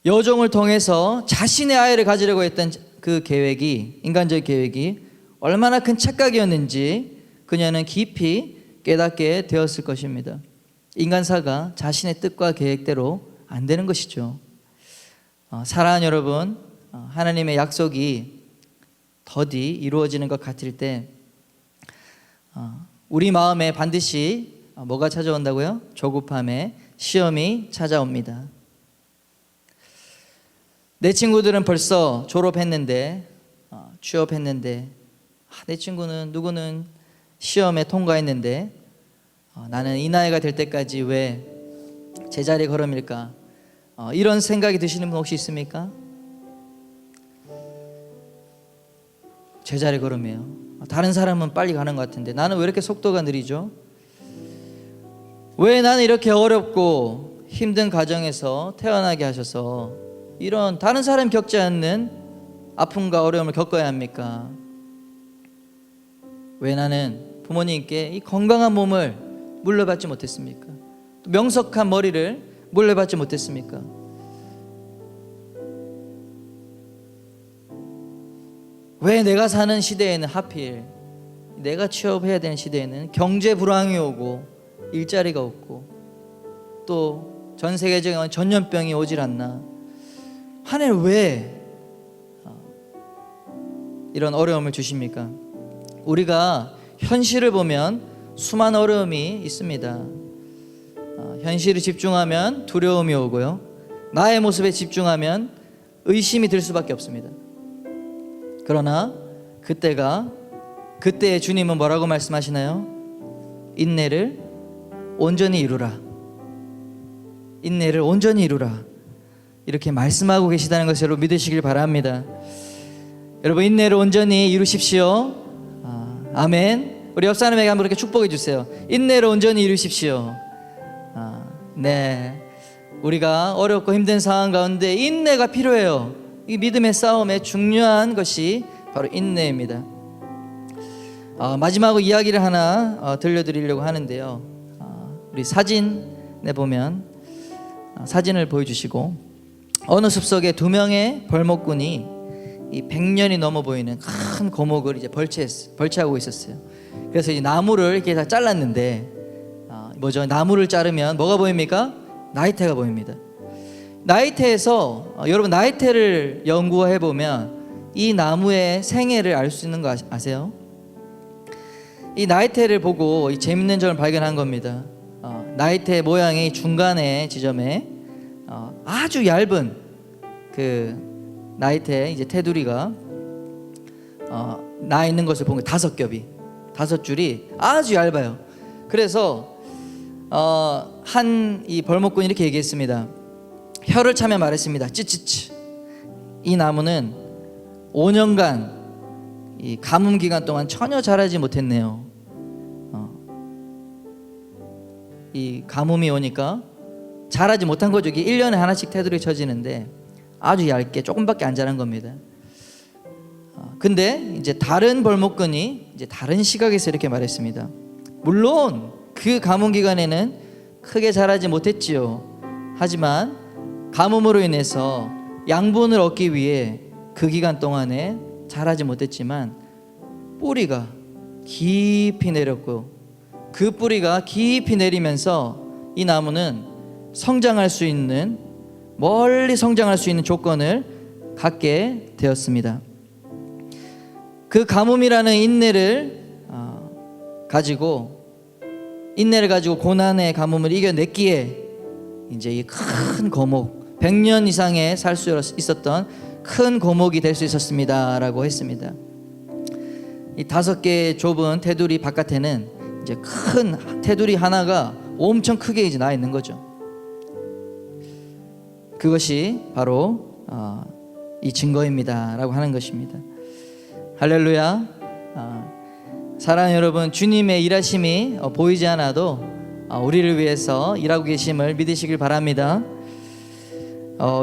여종을 통해서 자신의 아이를 가지려고 했던 그 계획이, 인간적인 계획이 얼마나 큰 착각이었는지 그녀는 깊이 깨닫게 되었을 것입니다. 인간사가 자신의 뜻과 계획대로 안 되는 것이죠. 사랑하는 여러분, 하나님의 약속이 더디 이루어지는 것 같을 때 우리 마음에 반드시 뭐가 찾아온다고요? 조급함에 시험이 찾아옵니다. 내 친구들은 벌써 졸업했는데, 취업했는데, 내 친구는 누구는 시험에 통과했는데 나는 이 나이가 될 때까지 왜 제자리 걸음일까? 이런 생각이 드시는 분 혹시 있습니까? 제자리 걸음이에요. 다른 사람은 빨리 가는 것 같은데 나는 왜 이렇게 속도가 느리죠? 왜 나는 이렇게 어렵고 힘든 가정에서 태어나게 하셔서 이런 다른 사람 겪지 않는 아픔과 어려움을 겪어야 합니까? 왜 나는 부모님께 이 건강한 몸을 물려받지 못했습니까? 또 명석한 머리를 물려받지 못했습니까? 왜 내가 사는 시대에는 하필 내가 취업해야 되는 시대에는 경제 불황이 오고 일자리가 없고 또 전 세계적인 전염병이 오질 않나? 하나님 왜 이런 어려움을 주십니까? 우리가 현실을 보면 수많은 어려움이 있습니다. 현실에 집중하면 두려움이 오고요, 나의 모습에 집중하면 의심이 들 수밖에 없습니다. 그러나 그때에 주님은 뭐라고 말씀하시나요? 인내를 온전히 이루라. 인내를 온전히 이루라. 이렇게 말씀하고 계시다는 것을 여러분 믿으시길 바랍니다. 여러분 인내를 온전히 이루십시오. 아멘. 우리 옆 사람에게 한번 이렇게 축복해 주세요. 인내를 온전히 이루십시오. 네, 우리가 어렵고 힘든 상황 가운데 인내가 필요해요. 이 믿음의 싸움에 중요한 것이 바로 인내입니다. 마지막으로 이야기를 하나 들려드리려고 하는데요. 우리 사진에 보면 사진을 보여주시고 어느 숲속에 두 명의 벌목꾼이 이 100년이 넘어 보이는 큰 거목을 이제 벌채하고 있었어요. 그래서 이 나무를 이렇게 다 잘랐는데 뭐죠? 나무를 자르면 뭐가 보입니까? 나이테가 보입니다. 나이테에서 여러분 나이테를 연구해 보면 이 나무의 생애를 알 수 있는 거 아세요? 이 나이테를 보고 이 재밌는 점을 발견한 겁니다. 나이테 모양의 중간의 지점에 아주 얇은 그 나이테 이제 테두리가 나 있는 것을 보면 5겹이 5줄이 아주 얇아요. 그래서 한 이 벌목꾼이 이렇게 얘기했습니다. 혀를 차며 말했습니다. 찌찌찌. 이 나무는 5년간 이 가뭄 기간 동안 전혀 자라지 못했네요. 이 가뭄이 오니까 자라지 못한 거죠. 이게 1년에 하나씩 테두리 쳐지는데 아주 얇게 조금밖에 안 자란 겁니다. 근데 이제 다른 벌목꾼이 이제 다른 시각에서 이렇게 말했습니다. 물론 그 가뭄 기간에는 크게 자라지 못했지요. 하지만 가뭄으로 인해서 양분을 얻기 위해 그 기간 동안에 자라지 못했지만 뿌리가 깊이 내렸고 그 뿌리가 깊이 내리면서 이 나무는 성장할 수 있는, 멀리 성장할 수 있는 조건을 갖게 되었습니다. 그 가뭄이라는 인내를 가지고 고난의 가뭄을 이겨냈기에 이제 이 큰 거목, 100년 이상의 살 수 있었던 큰 거목이 될 수 있었습니다라고 했습니다. 이 5개의 좁은 테두리 바깥에는 이제 큰 테두리 하나가 엄청 크게 이제 나 있는 거죠. 그것이 바로 이 증거입니다라고 하는 것입니다. 할렐루야. 사랑하는 여러분, 주님의 일하심이 보이지 않아도 우리를 위해서 일하고 계심을 믿으시길 바랍니다.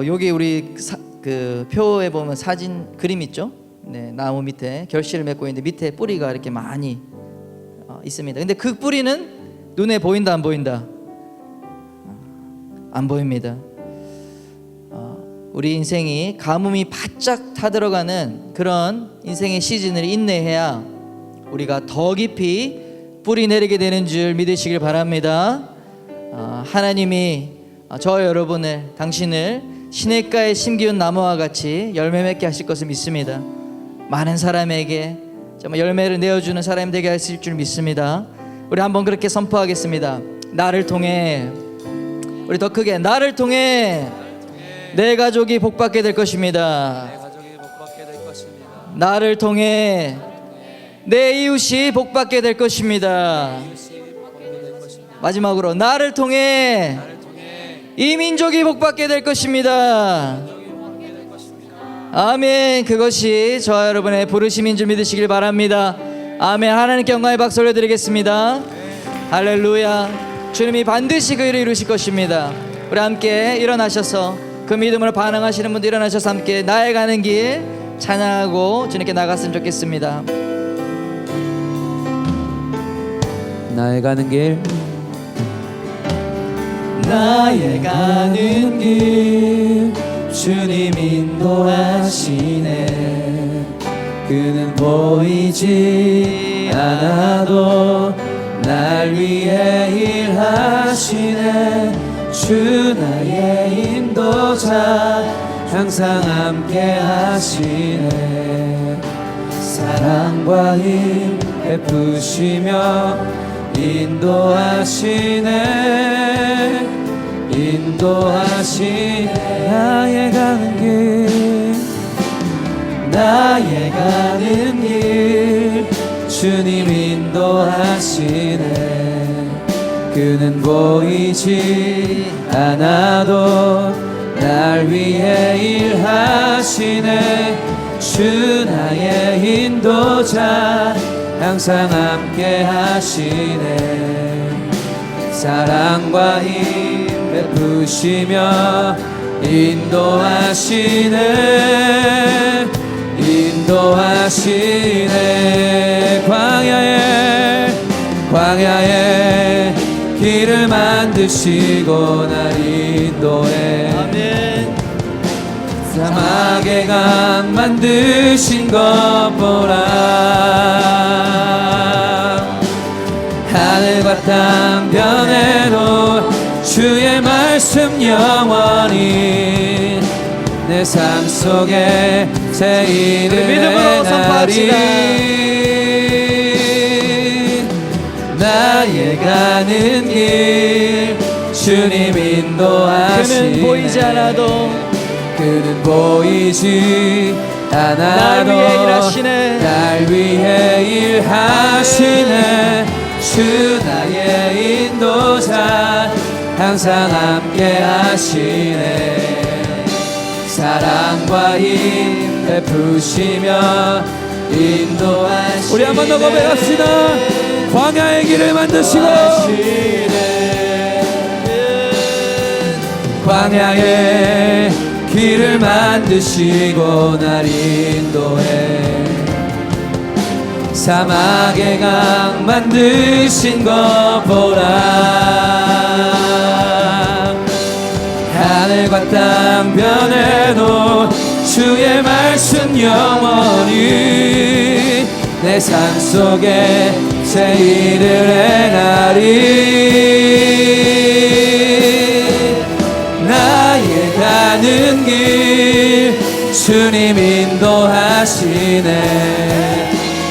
여기 우리 그 표에 보면 사진 그림 있죠? 네, 나무 밑에 결실을 맺고 있는데 밑에 뿌리가 이렇게 많이 있습니다. 근데 그 뿌리는 눈에 보인다 안 보인다? 안 보입니다. 우리 인생이 가뭄이 바짝 타들어가는 그런 인생의 시즌을 인내해야 우리가 더 깊이 뿌리 내리게 되는 줄 믿으시길 바랍니다. 하나님이 저 여러분을, 당신을 시냇가에 심기운 나무와 같이 열매 맺게 하실 것을 믿습니다. 많은 사람에게 정말 열매를 내어주는 사람이 되게 하실 줄 믿습니다. 우리 한번 그렇게 선포하겠습니다. 나를 통해, 우리 더 크게, 나를 통해 내 가족이 복받게 될 것입니다. 나를 통해 내 이웃이 복받게 될 것입니다. 마지막으로 나를 통해 이 민족이 복받게 될 것입니다. 아멘. 그것이 저와 여러분의 부르심인 줄 믿으시길 바랍니다. 아멘. 하나님께 영광의 박수 올려드리겠습니다. 할렐루야. 주님이 반드시 그 일을 이루실 것입니다. 우리 함께 일어나셔서 그 믿음으로 반응하시는 분들 일어나셔서 함께 나의 가는 길 찬양하고 주님께 나갔으면 좋겠습니다. 나의 가는 길, 나의 가는 길 주님 인도하시네. 그는 보이지 않아도 날 위해 일하시네. 주 나의 인도자 항상 함께 하시네. 사랑과 힘 베푸시며 인도하시네. 인도하시네. 나의 가는 길, 나의 가는 길 주님 인도하시네. 그는 보이지 않아도 날 위해 일하시네. 주 나의 인도자 항상 함께 하시네. 사랑과 힘 베푸시며 인도하시네. 인도하시네. 광야에 길을 만드시고 날 인도해. 아멘. 사막의 강 만드신 것 보라. 하늘과 땅 변해도 주의 말씀 영원히 내 삶 속에 새 일을 믿음으로 선포합시다. 나의 가는 길 주님 인도하시네. 그는 보이지 않아도 그는 보이지 않아도 날 위해 일하시네. 날 위해 일하시네. 주 나의 인도자 항상 함께 하시네. 사랑과 힘 베푸시며 인도하시네. 우리 한번 더 고백합시다. 광야의 길을 만드시고 광야에 길을 만드시고 날 인도해. 사막의 강 만드신 것 보라. 하늘과 땅 변해도 주의 말씀 영원히 내 삶 속에 새 일을 행하리. 나의 가는 길 주님 인도하시네.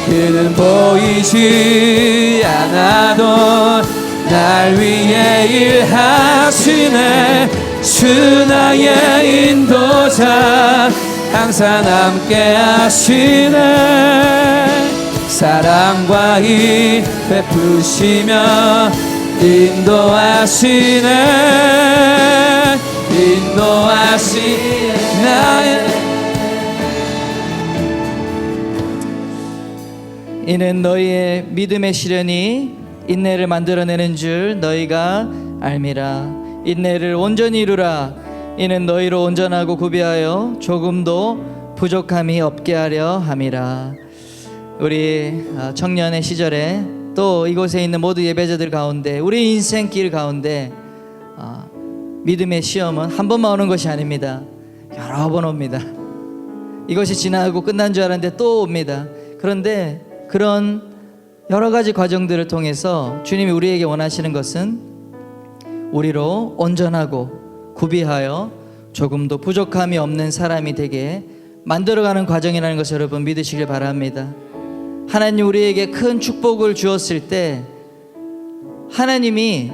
그는 보이지 않아도 날 위해 일하시네. 주 나의 인도자 항상 함께 하시네. 사랑과 이 베푸시며 인도하시네. 인도하시네. 나의 이는 너희의 믿음의 시련이 인내를 만들어내는 줄 너희가 알미라. 인내를 온전히 이루라. 이는 너희로 온전하고 구비하여 조금도 부족함이 없게 하려 함이라. 우리 청년의 시절에 또 이곳에 있는 모두 예배자들 가운데 우리 인생길 가운데 믿음의 시험은 한 번만 오는 것이 아닙니다. 여러 번 옵니다. 이것이 지나고 끝난 줄 알았는데 또 옵니다. 그런데 그런 여러 가지 과정들을 통해서 주님이 우리에게 원하시는 것은 우리로 온전하고 구비하여 조금도 부족함이 없는 사람이 되게 만들어가는 과정이라는 것을 여러분 믿으시길 바랍니다. 하나님 우리에게 큰 축복을 주었을 때 하나님이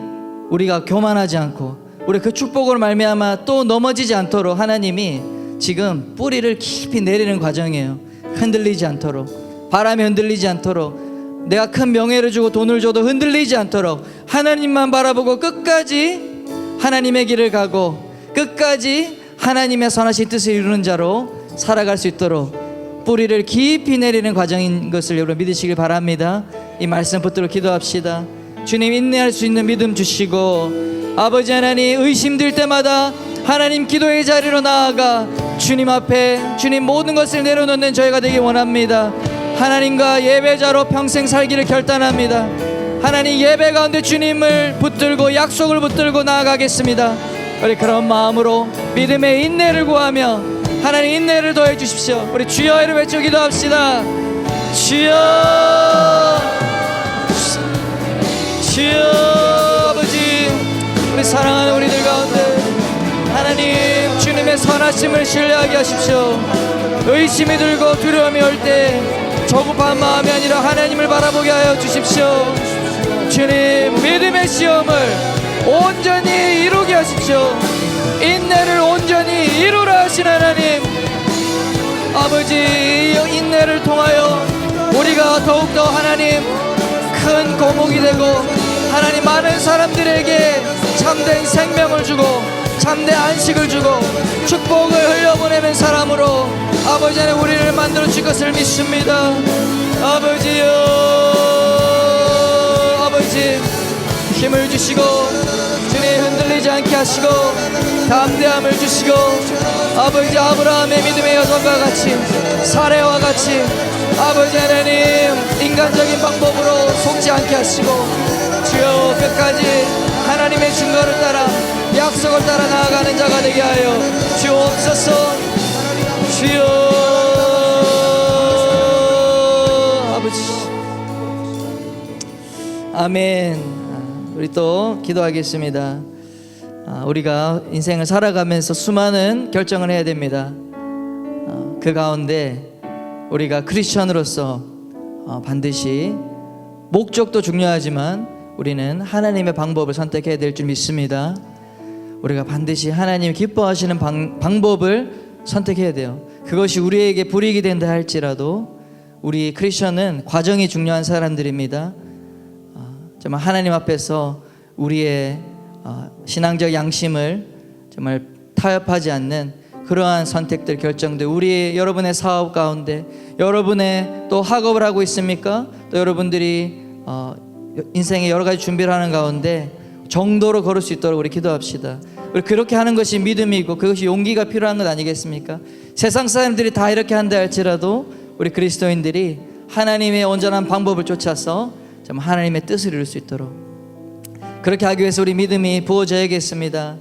우리가 교만하지 않고 우리 그 축복으로 말미암아 또 넘어지지 않도록 하나님이 지금 뿌리를 깊이 내리는 과정이에요. 흔들리지 않도록, 바람에 흔들리지 않도록, 내가 큰 명예를 주고 돈을 줘도 흔들리지 않도록 하나님만 바라보고 끝까지 하나님의 길을 가고 끝까지 하나님의 선하신 뜻을 이루는 자로 살아갈 수 있도록 뿌리를 깊이 내리는 과정인 것을 여러분 믿으시길 바랍니다. 이 말씀 붙들어 기도합시다. 주님 인내할 수 있는 믿음 주시고 아버지 하나님 의심될 때마다 하나님 기도의 자리로 나아가 주님 앞에 주님 모든 것을 내려놓는 저희가 되기 원합니다. 하나님과 예배자로 평생 살기를 결단합니다. 하나님 예배 가운데 주님을 붙들고 약속을 붙들고 나아가겠습니다. 우리 그런 마음으로 믿음의 인내를 구하며 하나님 인내를 더해 주십시오. 우리 주여 이름 외쳐 기도합시다. 주여 주여 아버지 우리 사랑하는 우리들 가운데 하나님 주님의 선하심을 신뢰하게 하십시오. 의심이 들고 두려움이 올 때 조급한 마음이 아니라 하나님을 바라보게 하여 주십시오. 주님 믿음의 시험을 온전히 이루게 하십시오. 인내를 온전히 이루라 하신 하나님 아버지 이 인내를 통하여 우리가 더욱더 하나님 큰 고목이 되고 하나님 많은 사람들에게 참된 생명을 주고 참된 안식을 주고 축복을 흘려보내는 사람으로 아버지 하나님 우리를 만들어 주실 것을 믿습니다. 아버지여 아버지 힘을 주시고 주님 흔들리지 않게 하시고 담대함을 주시고 아버지 아브라함의 믿음의 여정과 같이 사례와 같이 아버지 하나님 인간적인 방법으로 속지 않게 하시고 주여 끝까지 하나님의 증거를 따라 약속을 따라 나아가는 자가 되게 하여 주옵소서. 주여 아버지 아멘. 우리 또 기도하겠습니다. 우리가 인생을 살아가면서 수많은 결정을 해야 됩니다. 그 가운데 우리가 크리스천으로서 반드시 목적도 중요하지만 우리는 하나님의 방법을 선택해야 될 줄 믿습니다. 우리가 반드시 하나님이 기뻐하시는 방법을 선택해야 돼요. 그것이 우리에게 불이익이 된다 할지라도 우리 크리스천은 과정이 중요한 사람들입니다. 정말 하나님 앞에서 우리의 신앙적 양심을 정말 타협하지 않는 그러한 선택들 결정들 우리 여러분의 사업 가운데 여러분의 또 학업을 하고 있습니까? 또 여러분들이 인생의 여러 가지 준비를 하는 가운데 정도로 걸을 수 있도록 우리 기도합시다. 우리 그렇게 하는 것이 믿음이고 그것이 용기가 필요한 것 아니겠습니까? 세상 사람들이 다 이렇게 한다 할지라도 우리 그리스도인들이 하나님의 온전한 방법을 쫓아서 정말 하나님의 뜻을 이룰 수 있도록 그렇게 하기 위해서 우리 믿음이 부어져야겠습니다.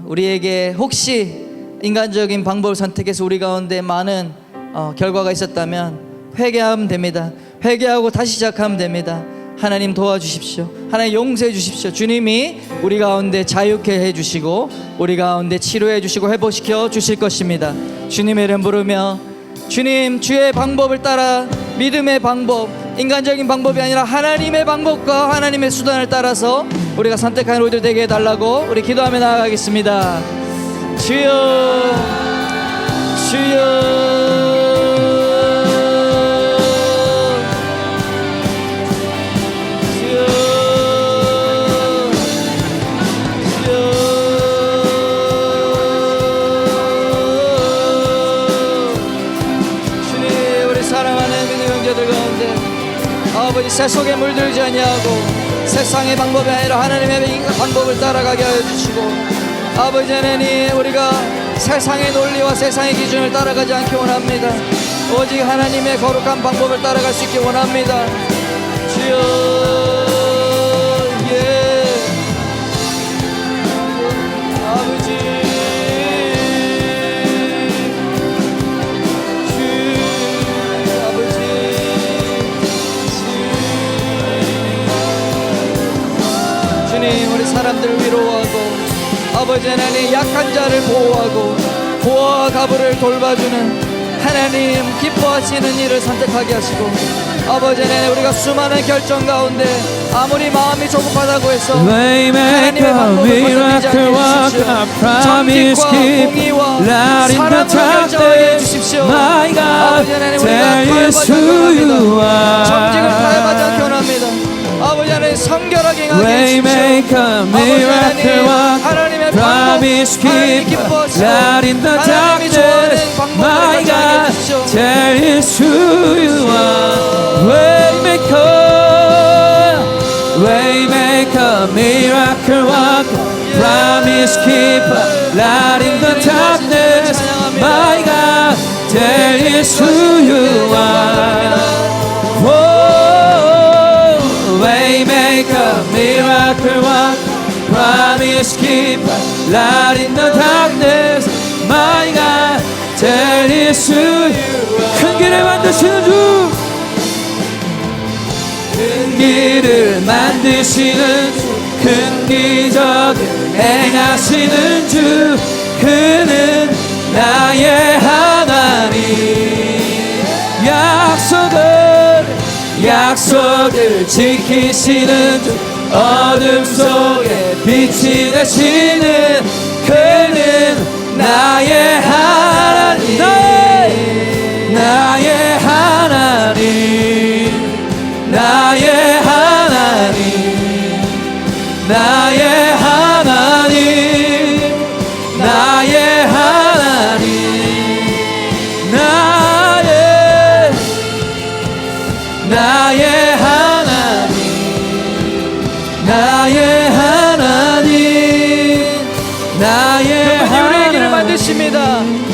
우리에게 혹시 인간적인 방법을 선택해서 우리 가운데 많은 결과가 있었다면 회개하면 됩니다. 회개하고 다시 시작하면 됩니다. 하나님 도와주십시오. 하나님 용서해 주십시오. 주님이 우리 가운데 자유케 해주시고 우리 가운데 치료해 주시고 회복시켜 주실 것입니다. 주님의 이름 부르며 주님, 주의 방법을 따라 믿음의 방법, 인간적인 방법이 아니라 하나님의 방법과 하나님의 수단을 따라서 우리가 선택하는 우리들 되게 해달라고 우리 기도하며 나아가겠습니다. 주여, 주여, 아버지, 세속에 물들지 아니하고 세상의 방법이 아니라 하나님의 방법을 따라가게 하여 주시고, 아버지 하나님, 우리가 세상의 논리와 세상의 기준을 따라가지 않기 원합니다. 오직 하나님의 거룩한 방법을 따라갈 수 있기 원합니다. 주여, 예, 아버지, 우리 사람들을 위로하고 아버지 하나님, 약한 자를 보호하고 보호와 가부를 돌봐주는 하나님 기뻐하시는 일을 선택하게 하시고, 아버지 하나님, 우리가 수많은 결정 가운데 아무리 마음이 조급하다고 해서 하나님의 방법을 거절하지 않게 해주십시오. 정직과 공의와 사랑으로 결정하게 해주십시오. 아버지 하나님, 우리가 타협하지 않게 원합니다. 정직을 타협하지 않게 원합니다. 아버지 하나님, 성결하게 행하게 해주십시오. 아버지 하나님, 하나님의 방법, 하나님이 기뻐하시고 하나님이 좋아하는 방법을 가져가게 해주십시오. There is who you are, Waymaker, miracle worker, promise keeper, light in the darkness. My God, there is who you are. Waymaker, miracle worker, promise keeper, light in the darkness. My God, there is who you are. 큰 길을 만드시는 주, 큰 길을 만드시는 주, 큰 기적을 행하시는 주, 그는 나의 하나님. 약속을 지키시는 주, 어둠 속에 빛이 되시는 그는 나의 하나님. 나의 하나님, 나의 하나님, 나의 하나님, 나의 하나님, 나의 하나님, 나의 하나님, 나의 하나님. 우리의 길을 만드십니다.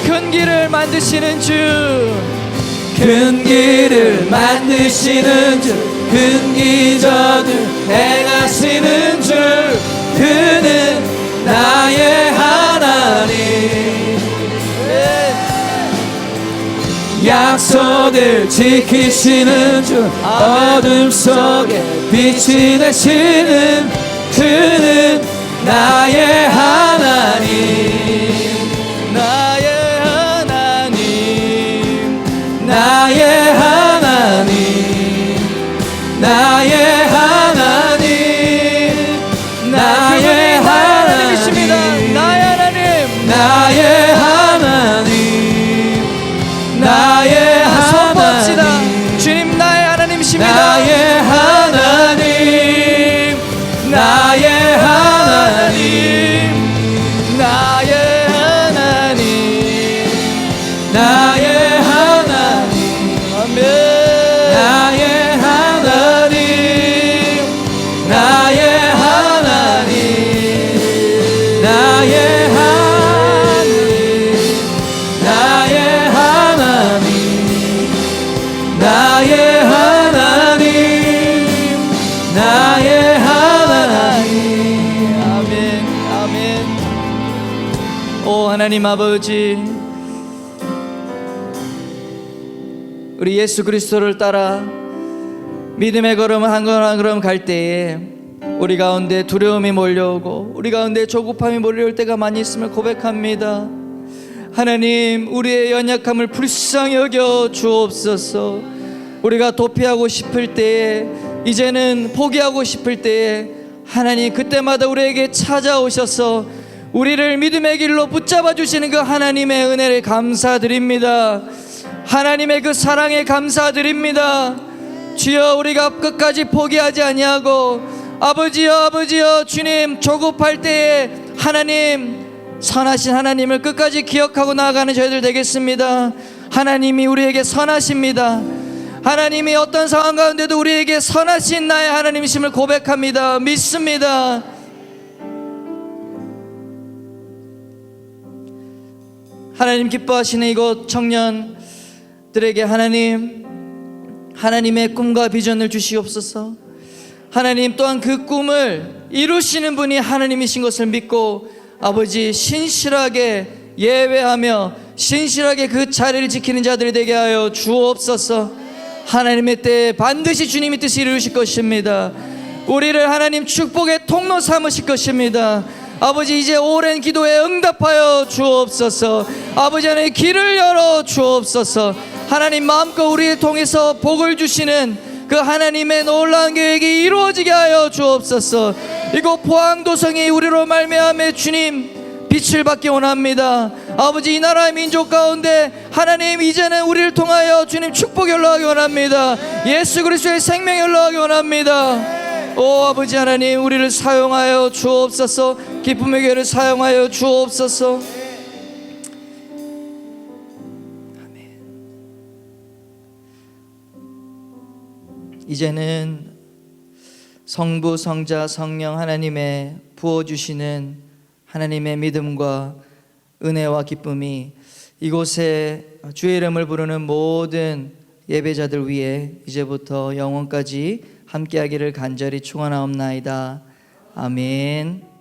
큰 길을 만드시는 주, 큰 길을 만드시는 주, 큰 기적을 행하시는 주, 그는 나의 하나님. 약속을 지키시는 주, 어둠 속에 빛이 되시는 그는 나의 하나님. 나의 하나님, 나의 하나님, 나의 하나님, 나의 하나님이십니다. 하나님, 나의 하나님, 나의 하나님, 나의 선포합시다. 하나님, 주님 나의 하나님이십니다. 나의 하나님, 나의 하나님, 나의 하나님, 나의 하나님, 아멘. 나의 하나님, 나의 하나님, 나의 하나님, 나의 하나님, 나의 하나님, 나의 하나님. 아멘, 아멘. 오 하나님 아버지, 우리 예수 그리스도를 따라 믿음의 걸음을 한 걸음 한 걸음 갈 때에 우리 가운데 두려움이 몰려오고 우리 가운데 조급함이 몰려올 때가 많이 있음을 고백합니다. 하나님, 우리의 연약함을 불쌍히 여겨 주옵소서. 우리가 도피하고 싶을 때에, 이제는 포기하고 싶을 때에 하나님 그때마다 우리에게 찾아오셔서 우리를 믿음의 길로 붙잡아 주시는 그 하나님의 은혜를 감사드립니다. 하나님의 그 사랑에 감사드립니다. 주여, 우리가 끝까지 포기하지 아니하고 아버지여 주님, 조급할 때에 하나님, 선하신 하나님을 끝까지 기억하고 나아가는 저희들 되겠습니다. 하나님이 우리에게 선하십니다. 하나님이 어떤 상황 가운데도 우리에게 선하신 나의 하나님이심을 고백합니다. 믿습니다. 하나님 기뻐하시는 이곳 청년들에게 하나님의 꿈과 비전을 주시옵소서. 하나님 또한 그 꿈을 이루시는 분이 하나님이신 것을 믿고 아버지, 신실하게 예배하며 신실하게 그 자리를 지키는 자들이 되게 하여 주옵소서. 하나님의 때에 반드시 주님의 뜻을 이루실 것입니다. 우리를 하나님 축복의 통로 삼으실 것입니다. 아버지, 이제 오랜 기도에 응답하여 주옵소서. 아버지, 하나님 길을 열어 주옵소서. 하나님 마음껏 우리를 통해서 복을 주시는 그 하나님의 놀라운 계획이 이루어지게 하여 주옵소서. 이곳 포항도성이 우리로 말미암아 주님 빛을 받기 원합니다. 아버지, 이 나라의 민족 가운데 하나님 이제는 우리를 통하여 주님 축복이 흘러가기 원합니다. 예수 그리스도의 생명이 흘러가기 원합니다. 오 아버지 하나님, 우리를 사용하여 주옵소서. 기쁨의 교회를 사용하여 주옵소서. 이제는 성부, 성자, 성령 하나님의 부어주시는 하나님의 믿음과 은혜와 기쁨이 이곳에 주의 이름을 부르는 모든 예배자들 위해 이제부터 영원까지 함께하기를 간절히 축원하옵나이다. 아멘.